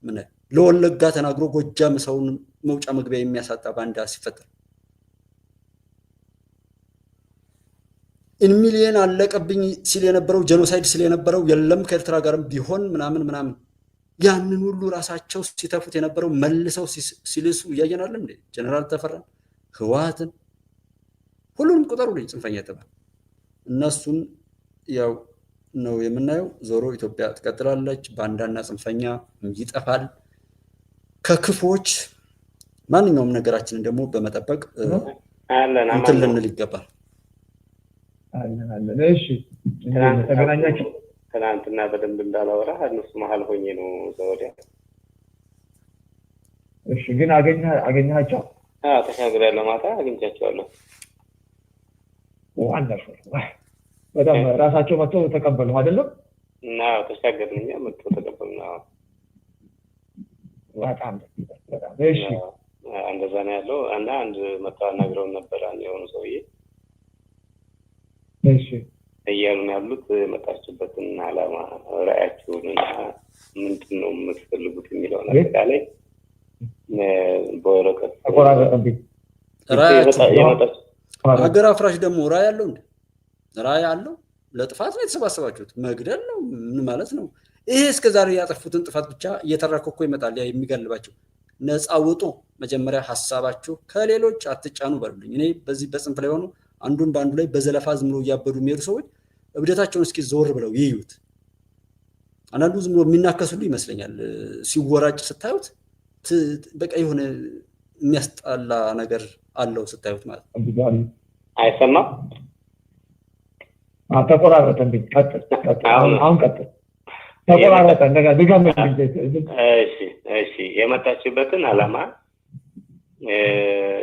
ምን ለወለጋ ተናግሮ ጎጃም ሰውን መውጫ መግቢያ የሚያሳጣ ባንዳ ሲፈጠር ሚሊየን አለቀብኝ ሲል የነበረው ጄኖሳይድ ሲል የነበረው የለም ከኤርትራ ጋርም ቢሆን ምናምን ያንን ሁሉ ራሳቸው ሲተፉት የነበረው መልሰው ሲልሱ እያየናል እንዴ? ጀነራል ተፈራን፣ ህወሓትን፣ ሁሉንም ቁጠሩ ላይ ጽንፈኛ የተባለ እነሱን ያው ነው የምናየው። ዞሮ ኢትዮጵያ ትቀጥላለች። ባንዳና ጽንፈኛ ይጠፋል። ከክፎች ማንኛውም ነገራችንን ደግሞ በመጠበቅ እንትን ልንል ይገባል። አለን እሺ ተገናኛችሁ ትናንትና በደንብ እንዳላወራ እነሱ መሀል ሆኜ ነው ዘወዲያ። እሺ ግን አገኘሃቸው? ተሻግሬያለሁ፣ ማታ አግኝቻቸዋለሁ። አንዳልኩ በጣም ራሳቸው መጥተው ተቀበሉ አይደለም? እና ተሻገርንኛ መጥተው ተቀበሉና በጣም እሺ እንደዛ ነው ያለው። እና አንድ መጣው አናግረውን ነበር የሆኑ ሰውዬ እሺ እያሉን ያሉት የመጣችበትን ዓላማ ራዕያችሁንና ምንድን ነው የምትፈልጉት የሚለውን አጠቃላይ በወረቀት ተቆራረጠብኝ። ሀገር አፍራሽ ደግሞ ራዕይ አለው እንዴ? ራዕይ አለው? ለጥፋት ነው የተሰባሰባችሁት? መግደል ነው? ምን ማለት ነው ይሄ? እስከዛሬ ያጠፉትን ጥፋት ብቻ እየተራከኩ ይመጣል ያ የሚገልባቸው። ነፃ ውጡ። መጀመሪያ ሐሳባችሁ ከሌሎች አትጫኑ በሉልኝ። እኔ በዚህ በጽንፍ ላይ ሆኖ አንዱን በአንዱ ላይ በዘለፋ ዝም ብሎ እያበዱ የሚሄዱ ሰዎች እብደታቸውን እስኪ ዞር ብለው ይዩት። አንዳንዱ ዝም ብሎ የሚናከሱሉ ይመስለኛል ሲወራጭ ስታዩት፣ በቃ የሆነ የሚያስጣላ ነገር አለው ስታዩት ማለት ነው። አይሰማም? ተቆራረጠብኝ። ቀጥል። አሁን ቀጥል። ተቆራረጠ እንደጋ ድጋሚ። እሺ የመጣችበትን ዓላማ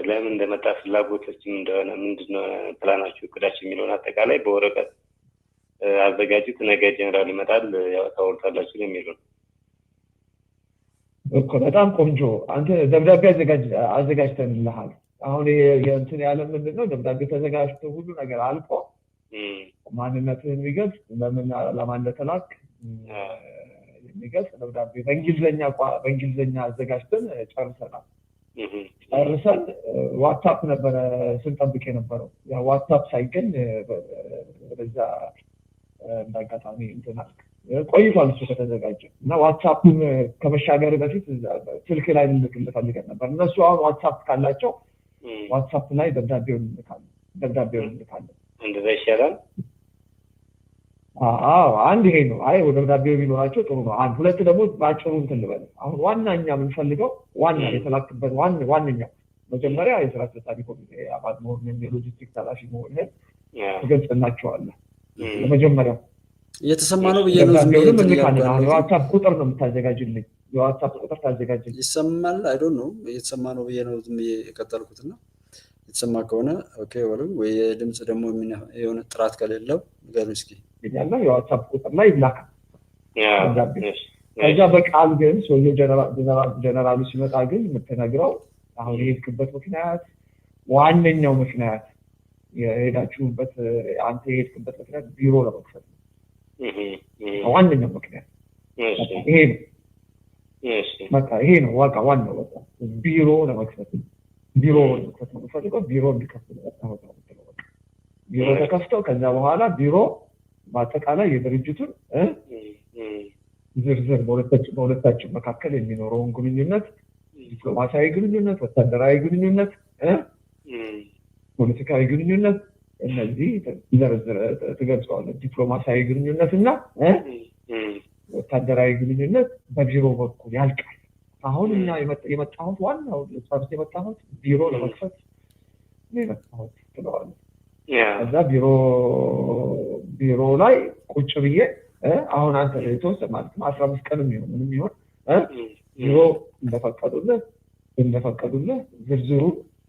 ለምን እንደመጣ ፍላጎቶችም እንደሆነ ምንድነው ፕላናችሁ እቅዳችሁ የሚለውን አጠቃላይ በወረቀት አዘጋጁት። ነገ ጀነራል ይመጣል ያው ታወርታላችሁ የሚለው እኮ በጣም ቆንጆ። አንተ ደብዳቤ አዘጋጅተንልሃል። አሁን የእንትን ያለ ምንድነው ደብዳቤ ተዘጋጅቶ ሁሉ ነገር አልቆ ማንነትህን የሚገልጽ ለምን ዓላማ እንደተላክ የሚገልጽ ደብዳቤ በእንግሊዝኛ አዘጋጅተን ጨርሰናል። ጨርሰን ዋትስአፕ ነበረ ስንጠብቅ የነበረው። ያ ዋትስአፕ ሳይገኝ በዛ እንዳጋጣሚ እንትን አልክ። ቆይቷል እሱ ከተዘጋጀ እና ዋትስአፕን ከመሻገር በፊት ስልክ ላይ ልልክልህ ፈልገን ነበር። እነሱ አሁን ዋትስአፕ ካላቸው ዋትስአፕ ላይ ደብዳቤውን እንልካለን። እንደዛ ይሻላል። አንድ ይሄ ነው። አይ ደብዳቤው ቢኖራቸው ጥሩ ነው። አንድ ሁለት ደግሞ ባጭሩ እንትን ልበል። አሁን ዋናኛ የምንፈልገው የተላክበት ዋነኛው መጀመሪያ የስራ አስፈጻሚ ኮሚቴ አባል መሆን የሎጂስቲክስ ኃላፊ መሆን ትገልጽላቸዋለህ። ለመጀመሪያው እየተሰማ ነው ብዬ ነው የዋትስአፕ ቁጥር ነው የምታዘጋጅልኝ። የዋትስአፕ ቁጥር ታዘጋጅልኝ። ይሰማል? አይ ዶንት ኖ እየተሰማ ነው ብዬ ነው ዝም የቀጠልኩትና የተሰማ ከሆነ ኦኬ ወይ የድምጽ ደግሞ የሆነ ጥራት ከሌለው ንገሩኝ እስኪ። ያለ የዋትስአፕ ቁጥር ላይ ይላካል። ከዛ በቃል ግን ሰውየው ጀነራሉ ሲመጣ ግን የምትነግረው አሁን የሄድክበት ምክንያት ዋነኛው ምክንያት የሄዳችሁበት አንተ የሄድክበት ምክንያት ቢሮ ለመክፈት ነው። ዋነኛው ምክንያት ይሄ ነው። በቃ ይሄ ነው ዋናው በቃ ቢሮ ለመክፈት ነው። ቢሮ ለመክፈት ነው የምፈልገው። ቢሮ እንዲከፍት ነው። ቢሮ ተከፍተው ከዛ በኋላ ቢሮ በአጠቃላይ የድርጅቱን ዝርዝር በሁለታችን መካከል የሚኖረውን ግንኙነት፣ ዲፕሎማሲያዊ ግንኙነት፣ ወታደራዊ ግንኙነት፣ ፖለቲካዊ ግንኙነት እነዚህ ዝርዝር ትገልጸዋለህ። ዲፕሎማሲያዊ ግንኙነት እና ወታደራዊ ግንኙነት በቢሮ በኩል ያልቃል። አሁን እኛ የመጣሁት ዋናው ሰርስ የመጣሁት ቢሮ ለመክፈት ነው የመጣሁት ትለዋለህ። ከዛ ቢሮ ላይ ቁጭ ብዬ አሁን አንተ የተወሰነ ማለት ነው 15 ቀን የሚሆን ምንም ይሆን ቢሮ እንደፈቀዱልህ ዝርዝሩ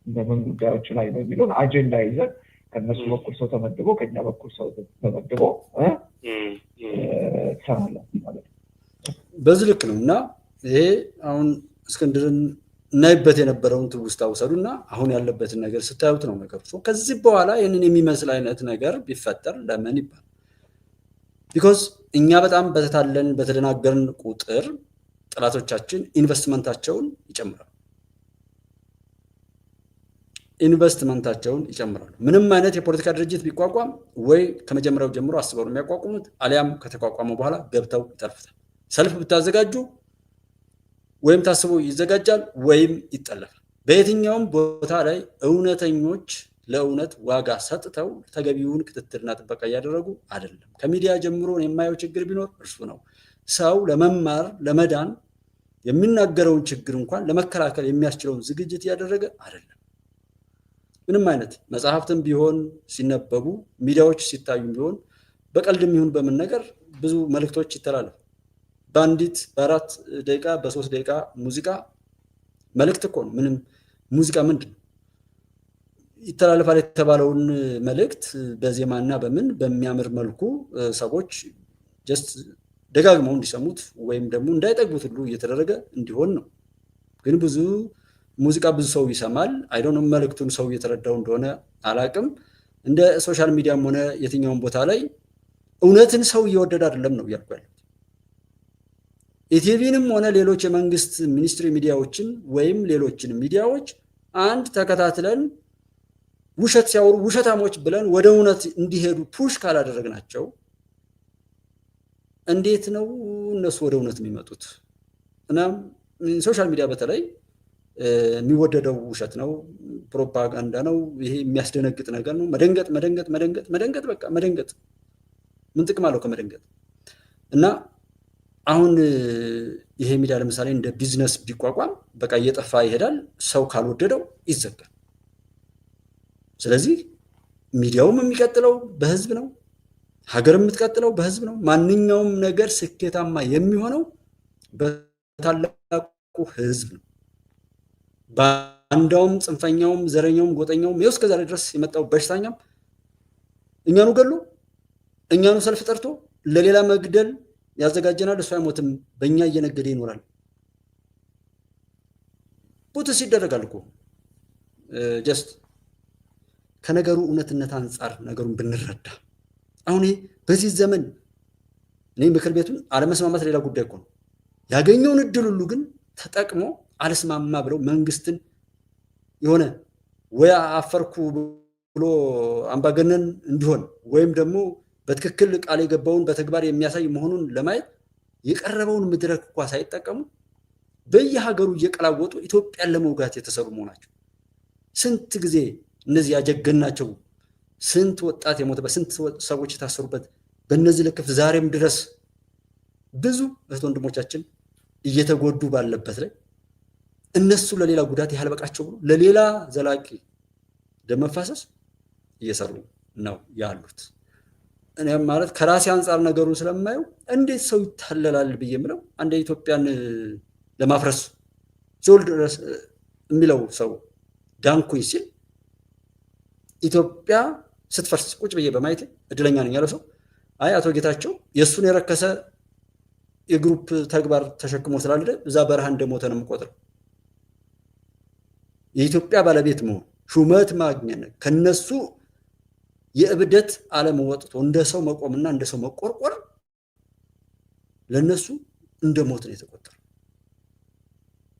በምን ጉዳዮች ላይ ነው የሚለውን አጀንዳ ይዘን ከነሱ በኩል ሰው ተመድቦ ከኛ በኩል ሰው ተመድቦ ትሰራለህ ማለት ነው። በዚህ ልክ ነው። እና ይሄ አሁን እስክንድርን እናይበት የነበረውን ትውስታ ውሰዱና አሁን ያለበትን ነገር ስታዩት ነው ነገሩ። ከዚህ በኋላ ይህንን የሚመስል አይነት ነገር ቢፈጠር ለምን ይባል? ቢኮዝ እኛ በጣም በተታለን በተደናገርን ቁጥር ጠላቶቻችን ኢንቨስትመንታቸውን ይጨምራሉ። ምንም አይነት የፖለቲካ ድርጅት ቢቋቋም ወይ ከመጀመሪያው ጀምሮ አስበው ነው የሚያቋቁሙት፣ አሊያም ከተቋቋመ በኋላ ገብተው ይጠልፉታል። ሰልፍ ብታዘጋጁ ወይም ታስቦ ይዘጋጃል ወይም ይጠለፋል። በየትኛውም ቦታ ላይ እውነተኞች ለእውነት ዋጋ ሰጥተው ተገቢውን ክትትልና ጥበቃ እያደረጉ አይደለም። ከሚዲያ ጀምሮ የማየው ችግር ቢኖር እርሱ ነው። ሰው ለመማር ለመዳን የሚናገረውን ችግር እንኳን ለመከላከል የሚያስችለውን ዝግጅት ያደረገ አይደለም። ምንም አይነት መጽሐፍትም ቢሆን ሲነበቡ ሚዲያዎች ሲታዩም ቢሆን በቀልድም ይሁን በምን ነገር ብዙ መልእክቶች ይተላለፉ። በአንዲት በ4 ደቂቃ በ3 ደቂቃ ሙዚቃ መልእክት እኮ ነው። ምንም ሙዚቃ ምንድን ነው? ይተላለፋል የተባለውን መልእክት በዜማና በምን በሚያምር መልኩ ሰዎች ጀስት ደጋግመው እንዲሰሙት ወይም ደግሞ እንዳይጠግቡት ሁሉ እየተደረገ እንዲሆን ነው። ግን ብዙ ሙዚቃ ብዙ ሰው ይሰማል። አይዶን መልእክቱን ሰው እየተረዳው እንደሆነ አላቅም። እንደ ሶሻል ሚዲያም ሆነ የትኛውን ቦታ ላይ እውነትን ሰው እየወደደ አይደለም ነው እያልኩ ያለሁት። ኢቲቪንም ሆነ ሌሎች የመንግስት ሚኒስትሪ ሚዲያዎችን ወይም ሌሎችን ሚዲያዎች አንድ ተከታትለን ውሸት ሲያወሩ ውሸታሞች ብለን ወደ እውነት እንዲሄዱ ፑሽ ካላደረግናቸው እንዴት ነው እነሱ ወደ እውነት የሚመጡት? እና ሶሻል ሚዲያ በተለይ የሚወደደው ውሸት ነው፣ ፕሮፓጋንዳ ነው። ይሄ የሚያስደነግጥ ነገር ነው። መደንገጥ መደንገጥ መደንገጥ መደንገጥ በቃ መደንገጥ ምን ጥቅም አለው ከመደንገጥ? እና አሁን ይሄ ሚዲያ ለምሳሌ እንደ ቢዝነስ ቢቋቋም በቃ እየጠፋ ይሄዳል። ሰው ካልወደደው ይዘጋል። ስለዚህ ሚዲያውም የሚቀጥለው በህዝብ ነው፣ ሀገር የምትቀጥለው በህዝብ ነው። ማንኛውም ነገር ስኬታማ የሚሆነው በታላቁ ህዝብ ነው። ባንዳውም፣ ጽንፈኛውም፣ ዘረኛውም፣ ጎጠኛውም ይኸው እስከዛሬ ድረስ የመጣው በሽታኛም እኛኑ ገሎ እኛኑ ሰልፍ ጠርቶ ለሌላ መግደል ያዘጋጀናል። እሱ አይሞትም፣ በእኛ እየነገደ ይኖራል። ቡትስ ይደረጋል እኮ ጀስት ከነገሩ እውነትነት አንጻር ነገሩን ብንረዳ። አሁን በዚህ ዘመን እኔ ምክር ቤቱን አለመስማማት ሌላ ጉዳይ እኮ ነው። ያገኘውን እድል ሁሉ ግን ተጠቅሞ አልስማማ ብለው መንግስትን የሆነ ወይ አፈርኩ ብሎ አምባገነን እንዲሆን ወይም ደግሞ በትክክል ቃል የገባውን በተግባር የሚያሳይ መሆኑን ለማየት የቀረበውን መድረክ እንኳ ሳይጠቀሙ በየሀገሩ እየቀላወጡ ኢትዮጵያን ለመውጋት የተሰሩ መሆናቸው ስንት ጊዜ እነዚህ ያጀገናቸው ስንት ወጣት የሞተበት ስንት ሰዎች የታሰሩበት በእነዚህ ልክፍ ዛሬም ድረስ ብዙ እህት ወንድሞቻችን እየተጎዱ ባለበት ላይ እነሱ ለሌላ ጉዳት ያልበቃቸው ብሎ ለሌላ ዘላቂ ደም መፋሰስ እየሰሩ ነው ያሉት። እኔ ማለት ከራሴ አንጻር ነገሩን ስለማየው እንዴት ሰው ይታለላል ብዬ የምለው አንድ ኢትዮጵያን ለማፍረስ ዞል ድረስ የሚለው ሰው ዳንኩኝ ሲል ኢትዮጵያ ስትፈርስ ቁጭ ብዬ በማየት እድለኛ ነኝ ያለው ሰው አይ አቶ ጌታቸው የእሱን የረከሰ የግሩፕ ተግባር ተሸክሞ ስላለ እዛ በረሃ እንደሞተ ነው የምቆጥረው። የኢትዮጵያ ባለቤት መሆን ሹመት ማግኘት ከነሱ የእብደት ዓለም ወጥቶ እንደ ሰው መቆምና እንደ ሰው መቆርቆር ለነሱ እንደ ሞት ነው የተቆጠረው።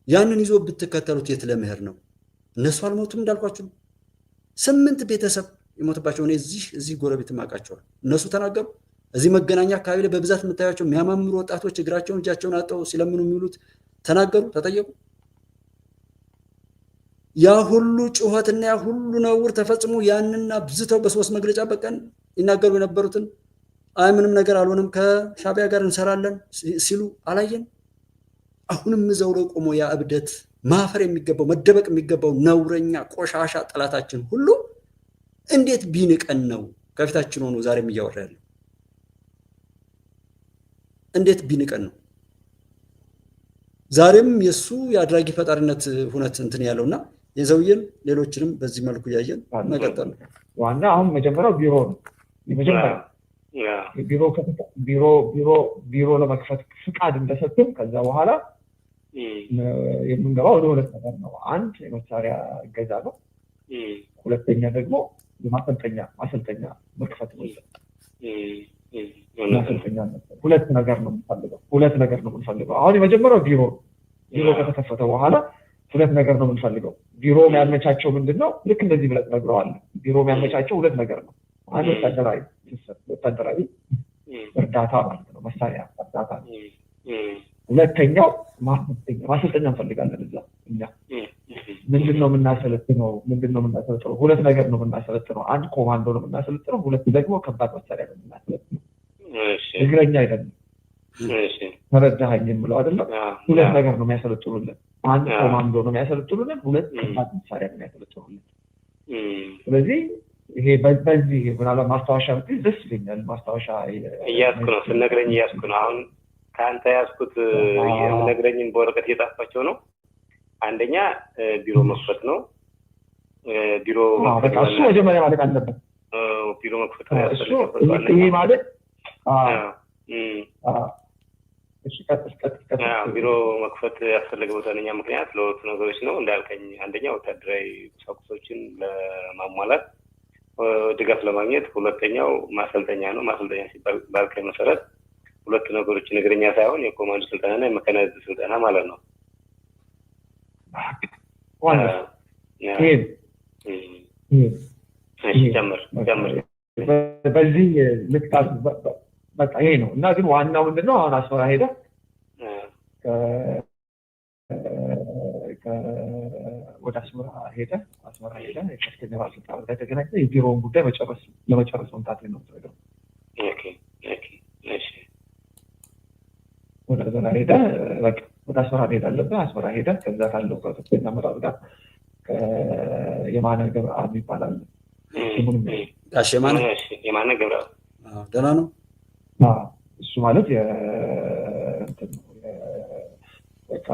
ያንን ይዞ ብትከተሉት የት ለመሄድ ነው? እነሱ አልሞቱም እንዳልኳችሁ 8 ቤተሰብ የሞተባቸው እኔ እዚህ ጎረቤት ማቃቸዋል። እነሱ ተናገሩ። እዚህ መገናኛ አካባቢ ላይ በብዛት የምታያቸው የሚያማምሩ ወጣቶች እግራቸውን እጃቸውን አጠው ሲለምኑ የሚውሉት ተናገሩ፣ ተጠየቁ። ያ ሁሉ ጩኸትና ያ ሁሉ ነውር ተፈጽሞ ያንና ብዝተው በ3 መግለጫ በቀን ይናገሩ የነበሩትን አይ ምንም ነገር አልሆነም ከሻቢያ ጋር እንሰራለን ሲሉ አላየን። አሁንም እዛው ላይ ቆሞ ያ እብደት ማፈር የሚገባው መደበቅ የሚገባው ነውረኛ ቆሻሻ ጠላታችን ሁሉ እንዴት ቢንቀን ነው ከፊታችን ሆኖ ዛሬም እያወራ ያለው? እንዴት ቢንቀን ነው? ዛሬም የሱ የአድራጊ ፈጣሪነት ሁነት እንትን ያለውና የዘውየን ሌሎችንም በዚህ መልኩ ያየን መቀጠል ነው። ዋና አሁን መጀመሪያው ቢሮ ነው። የመጀመሪያው ቢሮ ለመክፈት ፍቃድ እንደሰጡን ከዛ በኋላ የምንገባው ወደ 2 ነገር ነው። አንድ የመሳሪያ እገዛ ነው። ሁለተኛ ደግሞ የማሰልጠኛ መክፈት ነው። ማሰልጠኛ ሁለት ነገር ነው የምንፈልገው። አሁን የመጀመሪያው ቢሮ ከተከፈተ በኋላ 2 ነገር ነው የምንፈልገው። ቢሮ የሚያመቻቸው ምንድነው? ልክ እንደዚህ ብለህ ነግረዋለህ። ቢሮ የሚያመቻቸው 2 ነገር ነው። አንድ ወታደራዊ እርዳታ ማለት ነው፣ መሳሪያ እርዳታ ነው። ሁለተኛው ማሰልጠኛ እንፈልጋለን። እዛ እኛ ምንድነው የምናሰለጥነው? 2 ነገር ነው የምናሰለጥነው። አንድ ኮማንዶ ነው የምናሰለጥነው፣ 2 ደግሞ ከባድ መሳሪያ ነው የምናሰለጥነው። እግረኛ አይደለም። ተረዳኸኝ ብለው አይደለም ሁለት ነገር ነው የሚያሰለጥኑልን አንድ ኮማንዶ ነው የሚያሰለጥኑልን ሁለት ከባድ መሳሪያ ነው የሚያሰለጥኑልን ስለዚህ ይሄ በዚህ ምናልባት ማስታወሻ ብትይ ደስ ይለኛል ማስታወሻ እያስኩ ነው ስነግረኝ እያስኩ ነው አሁን ካንተ ያስኩት የነግረኝን በወረቀት እየጣፋቸው ነው አንደኛ ቢሮ መክፈት ነው ቢሮ በቃ እሱ መጀመሪያ ማለት አለበት ቢሮ መክፈት ነው ይሄ ማለት እሺ ቀጥ ቢሮ መክፈት ያስፈልገው ተነኛ ምክንያት ለሁለት ነገሮች ነው እንዳልከኝ አንደኛ ወታደራዊ ቁሳቁሶችን ለማሟላት ድጋፍ ለማግኘት ሁለተኛው ማሰልጠኛ ነው ማሰልጠኛ ሲባል ባልከኝ መሰረት ሁለት ነገሮች ነገርኛ ሳይሆን የኮማንዶ ስልጠናና የመካናይዝድ ስልጠና ማለት ነው ጀምር በዚህ ልክታስ በቃ ይሄ ነው እና ግን ዋናው ምንድነው አሁን አስመራ ሄደ ወደ አስመራ ሄደ የከፍተኛ ባለስልጣናት ጋር ተገናኝቶ የቢሮውን ጉዳይ ለመጨረስ መምጣት ነው ተደረገው እሺ ወደ አስመራ ሄደ በቃ ወደ አስመራ ሄደ አለበት አስመራ ሄደ ከዛ ካለው ከፍተኛ አመራር ጋር የማነ ገብረአብ ይባላል የማነ ገብረአብ ደህና ነው እሱ ማለት በቃ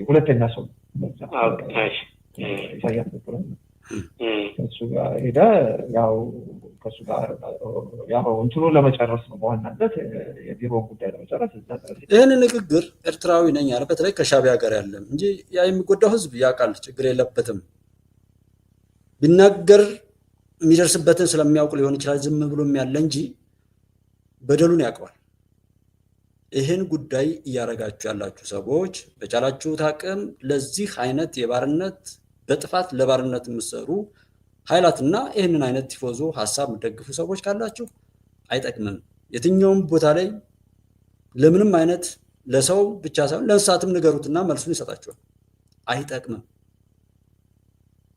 ሁለተኛ ሰው ኢሳያስ እሱ ጋር ሄደ ያው ከሱ ጋር ያው እንትኑ ለመጨረስ ነው በዋናነት የቢሮውን ጉዳይ ለመጨረስ ይህን ንግግር ኤርትራዊ ነኝ ያለ በተለይ ከሻቢያ ጋር ያለም እንጂ ያ የሚጎዳው ህዝብ ያውቃል ችግር የለበትም ቢናገር የሚደርስበትን ስለሚያውቅ ሊሆን ይችላል ዝም ብሎም ያለ እንጂ በደሉን ያውቀዋል ይህን ጉዳይ እያረጋችሁ ያላችሁ ሰዎች በቻላችሁት አቅም ለዚህ አይነት የባርነት በጥፋት ለባርነት የምትሰሩ ኃይላትና ይህንን አይነት ቲፎዞ ሐሳብ የምትደግፉ ሰዎች ካላችሁ አይጠቅምም የትኛውም ቦታ ላይ ለምንም አይነት ለሰው ብቻ ሳይሆን ለእንስሳትም ንገሩትና መልሱን ይሰጣችኋል አይጠቅምም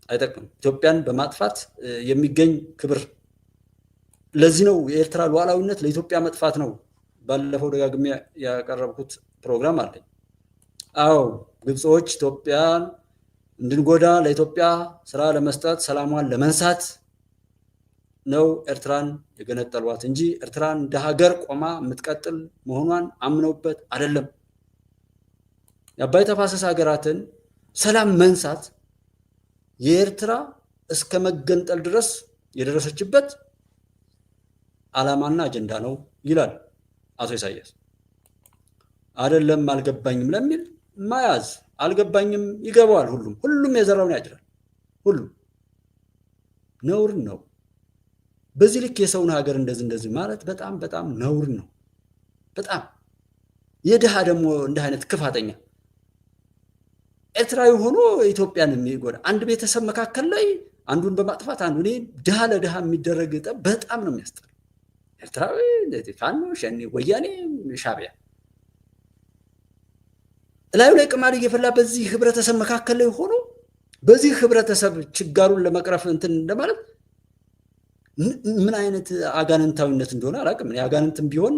ኢትዮጵያን በማጥፋት የሚገኝ ክብር ለዚህ ነው የኤርትራ ሉዓላዊነት ለኢትዮጵያ መጥፋት ነው ባለፈው ደጋግሜ ያቀረብኩት ፕሮግራም አለኝ አዎ ግብጾች ኢትዮጵያን እንድንጎዳ ለኢትዮጵያ ስራ ለመስጠት ሰላሟን ለመንሳት ነው ኤርትራን የገነጠሏት እንጂ ኤርትራን እንደ ሀገር ቆማ የምትቀጥል መሆኗን አምነውበት አይደለም የአባይ ተፋሰስ ሀገራትን ሰላም መንሳት የኤርትራ እስከ መገንጠል ድረስ የደረሰችበት ዓላማና አጀንዳ ነው ይላል አቶ ኢሳያስ አይደለም አልገባኝም ለሚል ማያዝ አልገባኝም ይገባዋል ሁሉም የዘራውን ያጭራል ሁሉም ነውር ነው በዚህ ልክ የሰውን ሀገር እንደዚህ ማለት በጣም ነውር ነው በጣም የደሃ ደግሞ እንደ አይነት ክፋተኛ ኤርትራዊ ሆኖ ኢትዮጵያን የሚጎዳ አንድ ቤተሰብ መካከል ላይ አንዱን በማጥፋት አንዱ ደሃ ለደሃ የሚደረግ በጣም ነው የሚያስጠላው ኤርትራዊ ፋኖ ሸኔ ወያኔ ሻቢያ ላዩ ላይ ቅማል እየፈላ በዚህ ህብረተሰብ መካከል ላይ ሆኖ በዚህ ህብረተሰብ ችጋሩን ለመቅረፍ እንትን እንደማለት ምን አይነት አጋንንታዊነት እንደሆነ አላውቅም አጋንንትም ቢሆን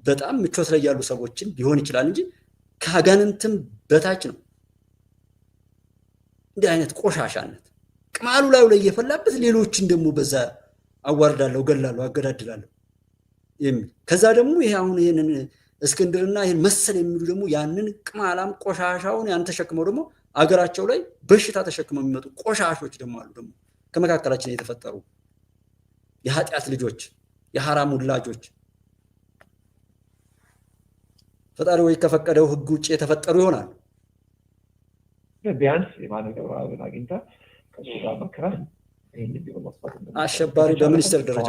በጣም ምቾት ላይ ያሉ ሰዎችን ቢሆን ይችላል እንጂ ከአጋንንትም በታች ነው እንዲህ አይነት ቆሻሻነት ቅማሉ ላዩ ላይ እየፈላበት ሌሎችን ደግሞ በዛ አዋርዳለሁ ገላለሁ አገዳድላለሁ ከዛ ደግሞ ይሄ አሁን ይሄንን እስክንድርና ይሄን መሰል የሚሉ ደግሞ ያንን ቅማላም ቆሻሻውን ያን ተሸክመው ደግሞ አገራቸው ላይ በሽታ ተሸክመው የሚመጡ ቆሻሾች ደግሞ አሉ ደግሞ ከመካከላችን የተፈጠሩ የኃጢአት ልጆች የሐራም ውላጆች ፈጣሪ ወይ ከፈቀደው ህግ ውጭ የተፈጠሩ ይሆናል ቢያንስ የማነ ገብረአብን አግኝታ ከሱ ጋር መከራ ይሄን ቢሮ መስፋት አሸባሪ በሚኒስትር ደረጃ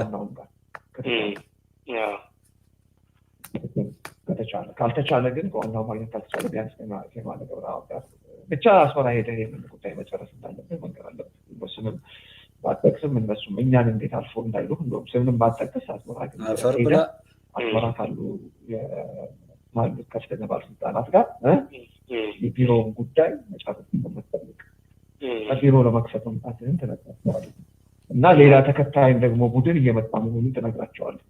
ከተቻለ ካልተቻለ ግን በዋናው ማግኘት ካልተቻለ ቢያንስ የማነ ገብረአብ ጋር ብቻ አስመራ ሄደ ይሄንን ጉዳይ መጨረስ እንዳለበት መንገር አለበት በስምም ባጠቅስም እነሱም እኛን እንዴት አልፎ እንዳይሉ እንደውም ስምንም ባጠቅስ አስመራ ግን አስመራ ካሉ ከፍተኛ ባለስልጣናት ጋር የቢሮውን ጉዳይ መጨረስ እንደምትፈልግ ቢሮ ለመክፈት መምጣትህን ትነግራቸዋለህ እና ሌላ ተከታይም ደግሞ ቡድን እየመጣ መሆኑን ትነግራቸዋለህ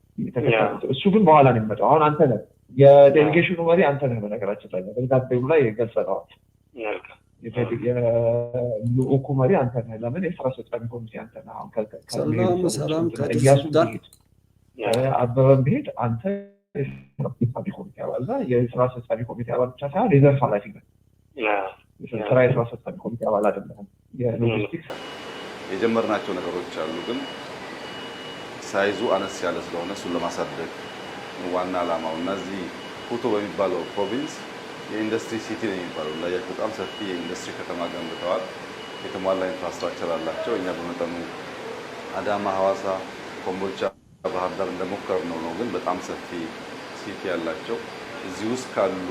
እሱ ግን በኋላ ነው የሚመጣው አሁን አንተ ነህ የዴሊጌሽኑ መሪ አንተ ነህ። በነገራችን ላይ ደብዳቤው ላይ ገልጸዋል። የልኡኩ መሪ አንተ ነህ። ለምን የስራ አስፈጻሚ ኮሚቴ አንተ ነህ። አሁን ሰላም አበበን ብሄድ አንተ ኮሚቴ አባል እና የስራ አስፈጻሚ ኮሚቴ አባል ብቻ ሳይሆን የዘርፍ ኃላፊ ነህ። ስራ የስራ አስፈጻሚ ኮሚቴ አባል አይደለም። የሎጂስቲክስ የጀመርናቸው ነገሮች አሉ፣ ግን ሳይዙ አነስ ያለ ስለሆነ እሱን ለማሳደግ ዋና ዓላማው እና እዚህ ሁቶ በሚባለው ፕሮቪንስ የኢንዱስትሪ ሲቲ ነው የሚባለው ላይ በጣም ሰፊ የኢንዱስትሪ ከተማ ገንብተዋል። የተሟላ ኢንፍራስትራክቸር አላቸው። እኛ በመጠኑ አዳማ፣ ሐዋሳ፣ ኮምቦልቻ፣ ባህር ዳር እንደሞከር ነው ግን በጣም ሰፊ ሲቲ ያላቸው። እዚህ ውስጥ ካሉ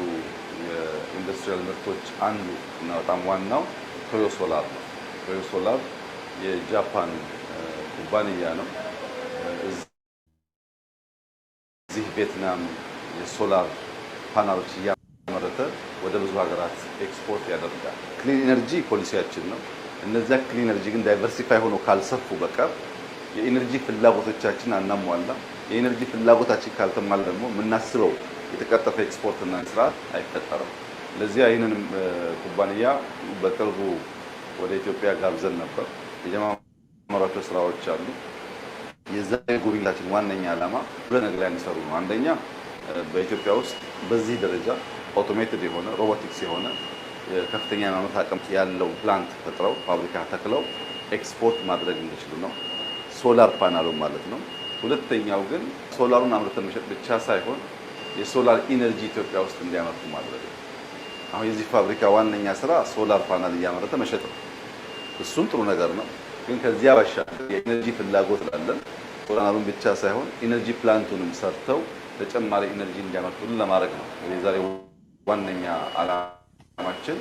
የኢንዱስትሪያል ምርቶች አንዱ እና በጣም ዋናው ቶዮ ሶላር ነው። ቶዮ ሶላር የጃፓን ኩባንያ ነው። እዚህ ቪየትናም የሶላር ፓናሎች እያመረተ ወደ ብዙ ሀገራት ኤክስፖርት ያደርጋል። ክሊን ኤነርጂ ፖሊሲያችን ነው። እነዚያ ክሊን ኤነርጂ ግን ዳይቨርሲፋይ ሆኖ ካልሰፉ በቀር የኤነርጂ ፍላጎቶቻችን አናሟላ። የኤነርጂ ፍላጎታችን ካልተሟላ ደግሞ የምናስበው የተቀጠፈ ኤክስፖርት እና ስርዓት አይፈጠርም። ለዚያ ይህንንም ኩባንያ በቅርቡ ወደ ኢትዮጵያ ጋብዘን ነበር። የጀመሯቸው ስራዎች አሉ። የዛ ጉብኝታችን ዋነኛ ዓላማ ሁለት ነገር ላይ እንዲሰሩ ነው። አንደኛ በኢትዮጵያ ውስጥ በዚህ ደረጃ አውቶሜትድ የሆነ ሮቦቲክስ የሆነ ከፍተኛ የማምረት አቅም ያለው ፕላንት ፈጥረው ፋብሪካ ተክለው ኤክስፖርት ማድረግ እንዲችሉ ነው። ሶላር ፓናሉ ማለት ነው። ሁለተኛው ግን ሶላሩን አምርተን መሸጥ ብቻ ሳይሆን የሶላር ኢነርጂ ኢትዮጵያ ውስጥ እንዲያመርቱ ማድረግ ነው። አሁን የዚህ ፋብሪካ ዋነኛ ስራ ሶላር ፓናል እያመረተ መሸጥ ነው። እሱም ጥሩ ነገር ነው። ግን ከዚያ ባሻገር የኢነርጂ ፍላጎት ስላለን ሶላሩን ብቻ ሳይሆን ኢነርጂ ፕላንቱንም ሰርተው ተጨማሪ ኢነርጂ እንዲያመርቱ ለማድረግ ነው። የዛሬ ዋነኛ ዓላማችን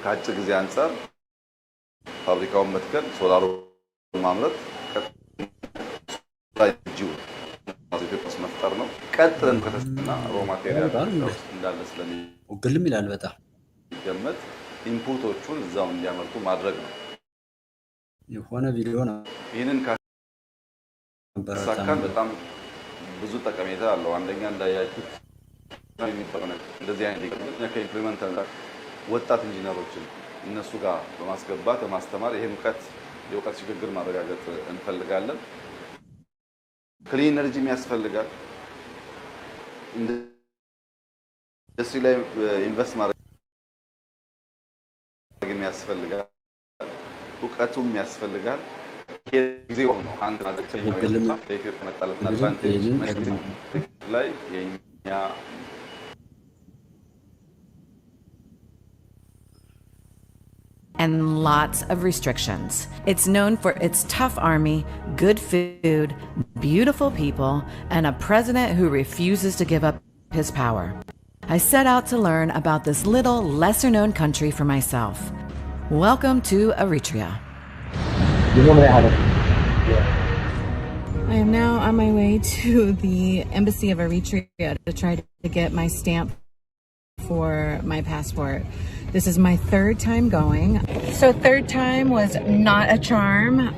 ከአጭር ጊዜ አንጻር ፋብሪካውን መትከል፣ ሶላሩን ማምረት፣ ኢትዮጵያ ውስጥ መፍጠር ነው። ቀጥለን ከተስና ሮ ማቴሪያል እንዳለ ስለሚግልም ይላል በጣም ይገመት ኢንፑቶቹን እዛው እንዲያመርቱ ማድረግ ነው። የሆነ ቪዲዮ ነው። ይህንን ካሳካን በጣም ብዙ ጠቀሜታ አለው። አንደኛ እንዳያችሁት እንደዚህ አይነት ከኢምፕሊመንት ወጣት ኢንጂነሮችን እነሱ ጋር በማስገባት በማስተማር ይሄን የእውቀት ሽግግር ማረጋገጥ እንፈልጋለን። ክሊን ኤነርጂም ያስፈልጋል። ኢንዱስትሪ ላይ ኢንቨስት ማድረግ ያስፈልጋል። እውቀቱም ያስፈልጋል። ጊዜው ነው። አንድ ማለት ለኢትዮጵያ መጣለትና አድቫንቴጅ ላይ የኛ and lots of restrictions. It's known for its tough army, good food, beautiful people, and a president who refuses to give up his power. I set out to learn about this little, lesser-known country for myself. Welcome to Eritrea. I am now on my way to the Embassy of Eritrea to try to get my stamp for my passport. This is my third time going. So third time was not a charm.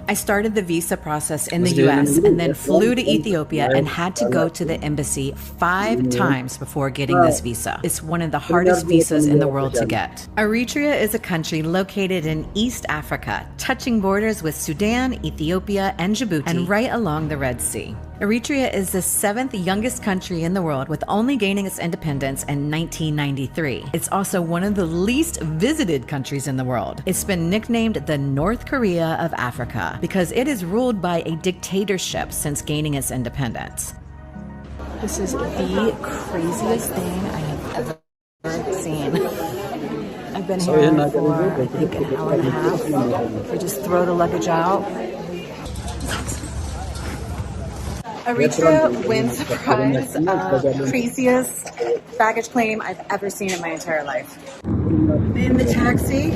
I started the visa process in the US and then flew to Ethiopia and had to go to the embassy 5 times before getting this visa. It's one of the hardest visas in the world to get. Eritrea is a country located in East Africa, touching borders with Sudan, Ethiopia, and Djibouti, and right along the Red Sea. Eritrea is the 7th youngest country in the world, with only gaining its independence in 1993. It's also one of the least visited countries in the world. It's been nicknamed the North Korea of Africa because it is ruled by a dictatorship since gaining its independence. This is the craziest thing I have ever seen. I've been here for, I think, an hour and a half. We just throw the luggage out. Eritrea wins the prize of craziest baggage claim I've ever seen in my entire life. In the taxi.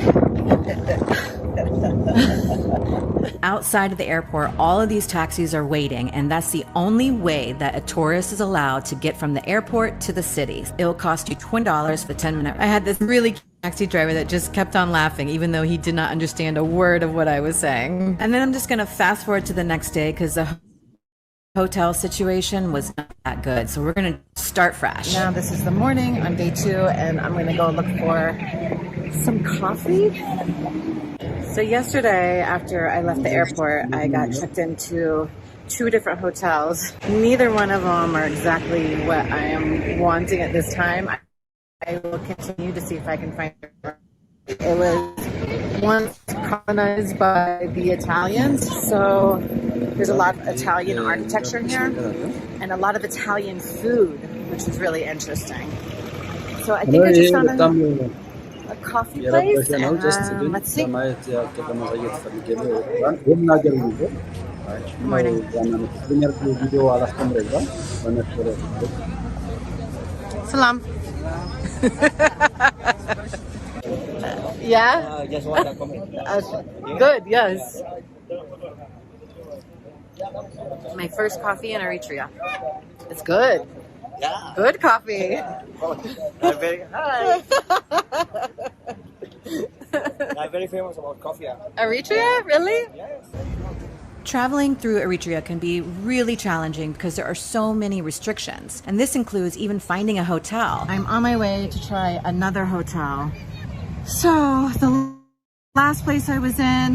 Outside of the airport, all of these taxis are waiting, and that's the only way that a tourist is allowed to get from the airport to the city. It will cost you $20 for 10 minutes. I had this really taxi driver that just kept on laughing, even though he did not understand a word of what I was saying. And then I'm just going to fast forward to the next day because the hotel situation was not that good, so we're gonna start fresh. Now this is the morning on day 2, and I'm gonna go look for some coffee. So yesterday, after I left the airport, I got checked into 2 different hotels. Neither one of them are exactly what I am wanting at this time. I will continue to see if I can find it. It was once colonized by the Italians, so there's a lot of Italian architecture here and a lot of Italian food, which is really interesting. So I think I just found a coffee place, and let's see. Morning. Salam. Yeah? Just want to comment. Good, yes. My first coffee in Eritrea. It's good. Yeah. Good coffee. I'm very I'm very famous about coffee. Eritrea? Really? Yes. Traveling through Eritrea can be really challenging because there are so many restrictions, and this includes even finding a hotel. I'm on my way to try another hotel. So the last place I was in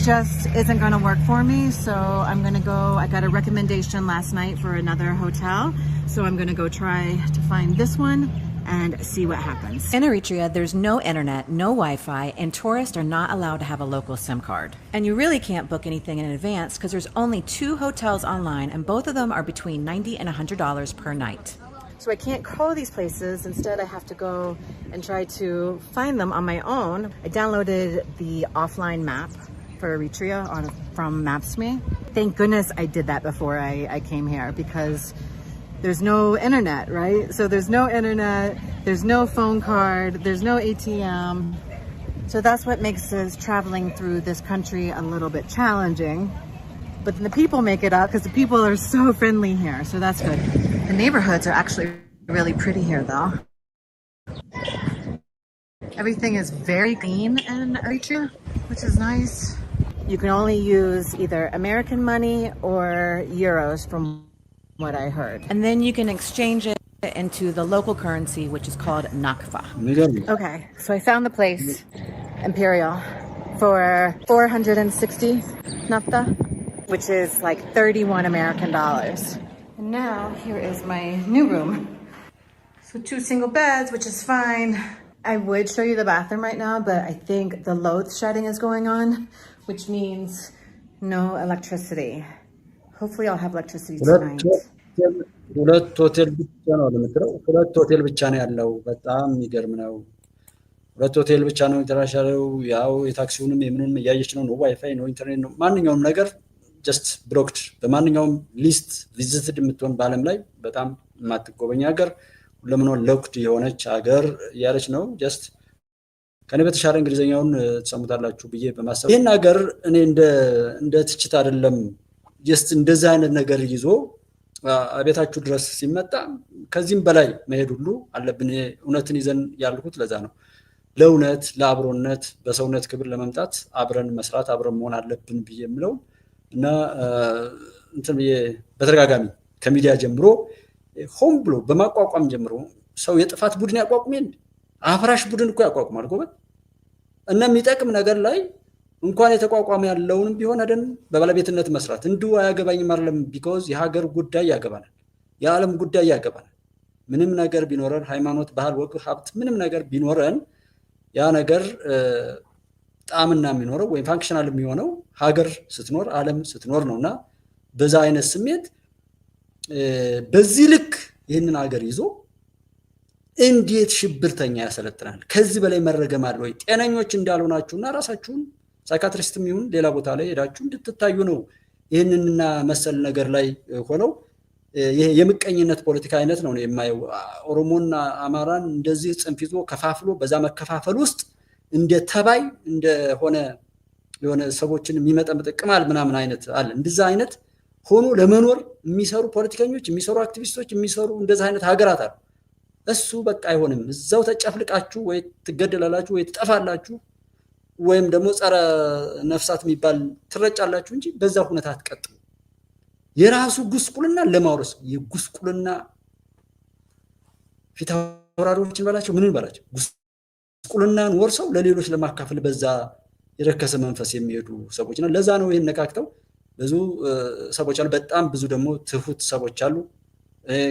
just isn't going to work for me, so I'm going to go. I got a recommendation last night for another hotel, so I'm going to go try to find this one and see what happens. In Eritrea, there's no internet, no Wi-Fi, and tourists are not allowed to have a local SIM card. And you really can't book anything in advance because there's only 2 hotels online, and both of them are between $90 and $100 per night. So I can't call these places. Instead, I have to go and try to find them on my own. I downloaded the offline map for Eritrea from Maps.me. Thank goodness I did that before I came here, because there's no internet, right? So there's no internet, there's no phone card, there's no ATM. So that's what makes us traveling through this country a little bit challenging. But then the people make it up because the people are so friendly here, so that's good. The neighborhoods are actually really pretty here though. Everything is very clean in Eritrea, which is nice. You can only use either American money or euros from what I heard. And then you can exchange it into the local currency, which is called Nakfa. Okay, so I found the place, Imperial, for 460 nafta, which is like 31 American dollars. And now here is my new room. So 2 single beds, which is fine. I would show you the bathroom right now, but I think the load shedding is going on, which means no electricity. Hopefully I'll have electricity tonight. ሁለት ሆቴል ብቻ ነው ለምትለው፣ 2 ሆቴል ብቻ ነው ያለው። በጣም የሚገርም ነው። 2 ሆቴል ብቻ ነው የተራሻለው። ያው የታክሲውንም የምኑንም እያየች ነው። ዋይፋይ ነው፣ ኢንተርኔት ነው፣ ማንኛውም ነገር ጀስት ብሎክድ። በማንኛውም ሊስት ቪዚትድ የምትሆን በዓለም ላይ በጣም የማትጎበኝ ሀገር፣ ለምንሆን ሎክድ የሆነች ሀገር እያለች ነው። ጀስት ከኔ በተሻለ እንግሊዝኛውን ትሰሙታላችሁ ብዬ በማሰብ ይህን ሀገር እኔ እንደ ትችት አይደለም፣ ጀስት እንደዛ አይነት ነገር ይዞ አቤታችሁ ድረስ ሲመጣ ከዚህም በላይ መሄድ ሁሉ አለብን። እውነትን ይዘን ያልኩት ለዛ ነው። ለእውነት፣ ለአብሮነት፣ በሰውነት ክብር ለመምጣት አብረን መስራት፣ አብረን መሆን አለብን ብዬ የምለው እና እንትን ብዬ በተደጋጋሚ ከሚዲያ ጀምሮ ሆም ብሎ በማቋቋም ጀምሮ ሰው የጥፋት ቡድን ያቋቁሜን አፍራሽ ቡድን እኮ ያቋቁማል ጎበዝ። እና የሚጠቅም ነገር ላይ እንኳን የተቋቋመ ያለውንም ቢሆን አይደል በባለቤትነት መስራት እንዲሁ አያገባኝም አይደለም። ቢኮዝ የሀገር ጉዳይ ያገባናል፣ የዓለም ጉዳይ ያገባናል። ምንም ነገር ቢኖረን ሃይማኖት፣ ባህል፣ ወግ፣ ሀብት ምንም ነገር ቢኖረን ያ ነገር ጣዕምና የሚኖረው ወይም ፋንክሽናል የሚሆነው ሀገር ስትኖር ዓለም ስትኖር ነውና በዛ አይነት ስሜት በዚህ ልክ ይህንን ሀገር ይዞ እንዴት ሽብርተኛ ያሰለጥናል? ከዚህ በላይ መረገም አለ ወይ? ጤነኞች እንዳልሆናችሁና ራሳችሁን ሳይካትሪስትም ይሁን ሌላ ቦታ ላይ ሄዳችሁ እንድትታዩ ነው። ይህንንና መሰል ነገር ላይ ሆነው ይሄ የምቀኝነት ፖለቲካ አይነት ነው የማየው። ኦሮሞና አማራን እንደዚህ ጽንፍ ይዞ ከፋፍሎ በዛ መከፋፈል ውስጥ እንደ ተባይ እንደሆነ የሆነ ሰዎችን የሚመጠምጥ ቅማል ምናምን አይነት አለ። እንደዛ አይነት ሆኖ ለመኖር የሚሰሩ ፖለቲከኞች፣ የሚሰሩ አክቲቪስቶች፣ የሚሰሩ እንደዛ አይነት ሀገራት አሉ። እሱ በቃ አይሆንም። እዛው ተጨፍልቃችሁ ወይ ትገደላላችሁ ወይ ትጠፋላችሁ ወይም ደግሞ ጸረ ነፍሳት የሚባል ትረጫላችሁ እንጂ በዛ ሁኔታ አትቀጥሉ። የራሱ ጉስቁልና ለማውረስ የጉስቁልና ፊት አውራሪዎችን በላቸው ምን በላቸው ጉስቁልናን ወርሰው ለሌሎች ለማካፈል በዛ የረከሰ መንፈስ የሚሄዱ ሰዎች ነው። ለዛ ነው ይሄን ነካክተው ብዙ ሰዎች አሉ። በጣም ብዙ ደግሞ ትሁት ሰዎች አሉ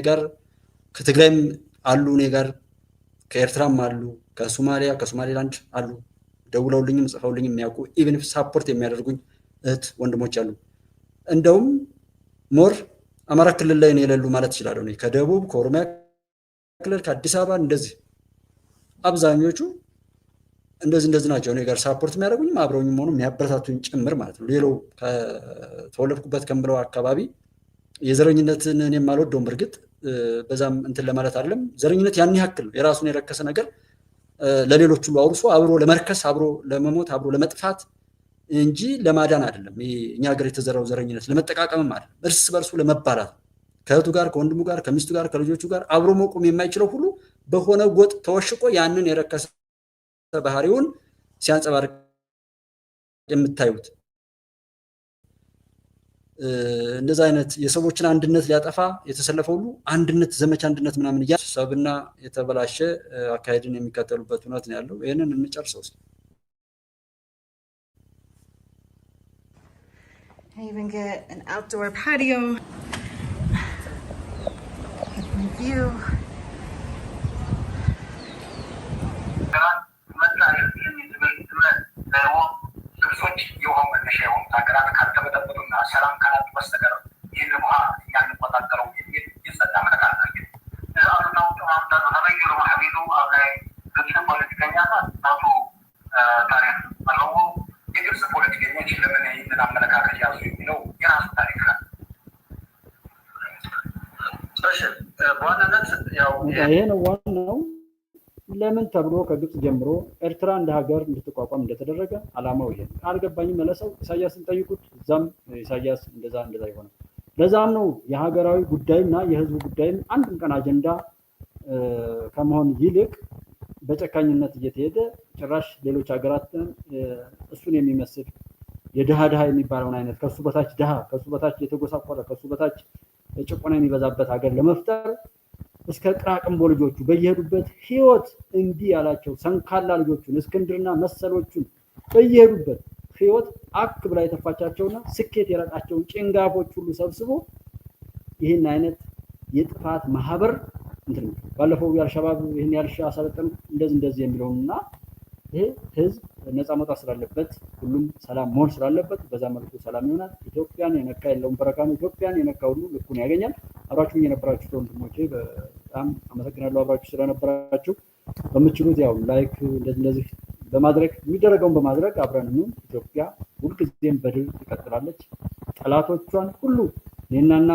ጋር ከትግራይም አሉ እኔ ጋር ከኤርትራም አሉ ከሶማሊያ ከሶማሌላንድ አሉ ደውለውልኝም ጽፈውልኝም የሚያውቁ ኢቭን ሳፖርት የሚያደርጉኝ እህት ወንድሞች አሉ። እንደውም ሞር አማራ ክልል ላይ ነው የሌሉ ማለት ይችላል። እኔ ከደቡብ ከኦሮሚያ ክልል ከአዲስ አበባ እንደዚህ አብዛኞቹ እንደዚህ ናቸው። እኔ ጋር ሳፖርት የሚያደርጉኝም አብረውኝም ሆኖ የሚያበረታቱኝ ጭምር ማለት ነው። ሌላው ከተወለድኩበት ከምብለው አካባቢ የዘረኝነትን እኔም አልወደውም። በእርግጥ በዛም እንትን ለማለት አይደለም። ዘረኝነት ያን ያክል የራሱን የረከሰ ነገር ለሌሎች ሁሉ አውርሶ አብሮ ለመርከስ አብሮ ለመሞት አብሮ ለመጥፋት እንጂ ለማዳን አይደለም። እኛ ሀገር የተዘራው ዘረኝነት ለመጠቃቀምም አይደለም፣ እርስ በርሱ ለመባላት ከእህቱ ጋር ከወንድሙ ጋር ከሚስቱ ጋር ከልጆቹ ጋር አብሮ መቆም የማይችለው ሁሉ በሆነ ጎጥ ተወሽቆ ያንን የረከሰ ባህሪውን ሲያንጸባርቅ የምታዩት እንደዛ አይነት የሰዎችን አንድነት ሊያጠፋ የተሰለፈ ሁሉ አንድነት ዘመቻ አንድነት ምናምን እያሰብና የተበላሸ አካሄድን የሚከተሉበት እውነት ነው ያለው። ይህንን እንጨርሰው። I even get an outdoor patio with view. ይሄ ነው ዋናው። ለምን ተብሎ ከግብጽ ጀምሮ ኤርትራ እንደ ሀገር እንድትቋቋም እንደተደረገ አላማው ይሄ አልገባኝም። መለሰው ኢሳያስን ጠይቁት። እዛም ኢሳያስ እንደዛ ይሆናል። ለዛም ነው የሀገራዊ ጉዳይና የህዝቡ ጉዳይም አንድም ቀን አጀንዳ ከመሆን ይልቅ በጨካኝነት እየተሄደ ጭራሽ ሌሎች ሀገራትን እሱን የሚመስል የድሃ የሚባለውን አይነት ከሱ በታች ድሃ ከሱ በታች የተጎሳቆለ ከሱ በታች ጭቆና የሚበዛበት ሀገር ለመፍጠር እስከ ቅራቅንቦ ልጆቹ በየሄዱበት ህይወት እንዲህ ያላቸው ሰንካላ ልጆቹን እስክንድርና መሰሎቹን በየሄዱበት ህይወት አክ ብላ የተፋቻቸውና ስኬት የራቃቸውን ጭንጋፎች ሁሉ ሰብስቦ ይህን አይነት የጥፋት ማህበር እንትን ባለፈው ያልሸባብ ይህን ያልሻ አሰለጠኑ እንደዚህ የሚለውና ይሄ ህዝብ ነፃ መውጣት ስላለበት ሁሉም ሰላም መሆን ስላለበት በዛ መልኩ ሰላም ይሆናል። ኢትዮጵያን የነካ የለውም በረካ ነው። ኢትዮጵያን የነካ ሁሉ ልኩን ያገኛል። አብራችሁ የነበራችሁ ወንድሞቼ በጣም አመሰግናለሁ። አብራችሁ ስለነበራችሁ በምችሉት ያው ላይክ እንደዚህ በማድረግ የሚደረገውን በማድረግ አብረን ኢትዮጵያ ሁልጊዜም በድል ትቀጥላለች። ጠላቶቿን ሁሉ እኔና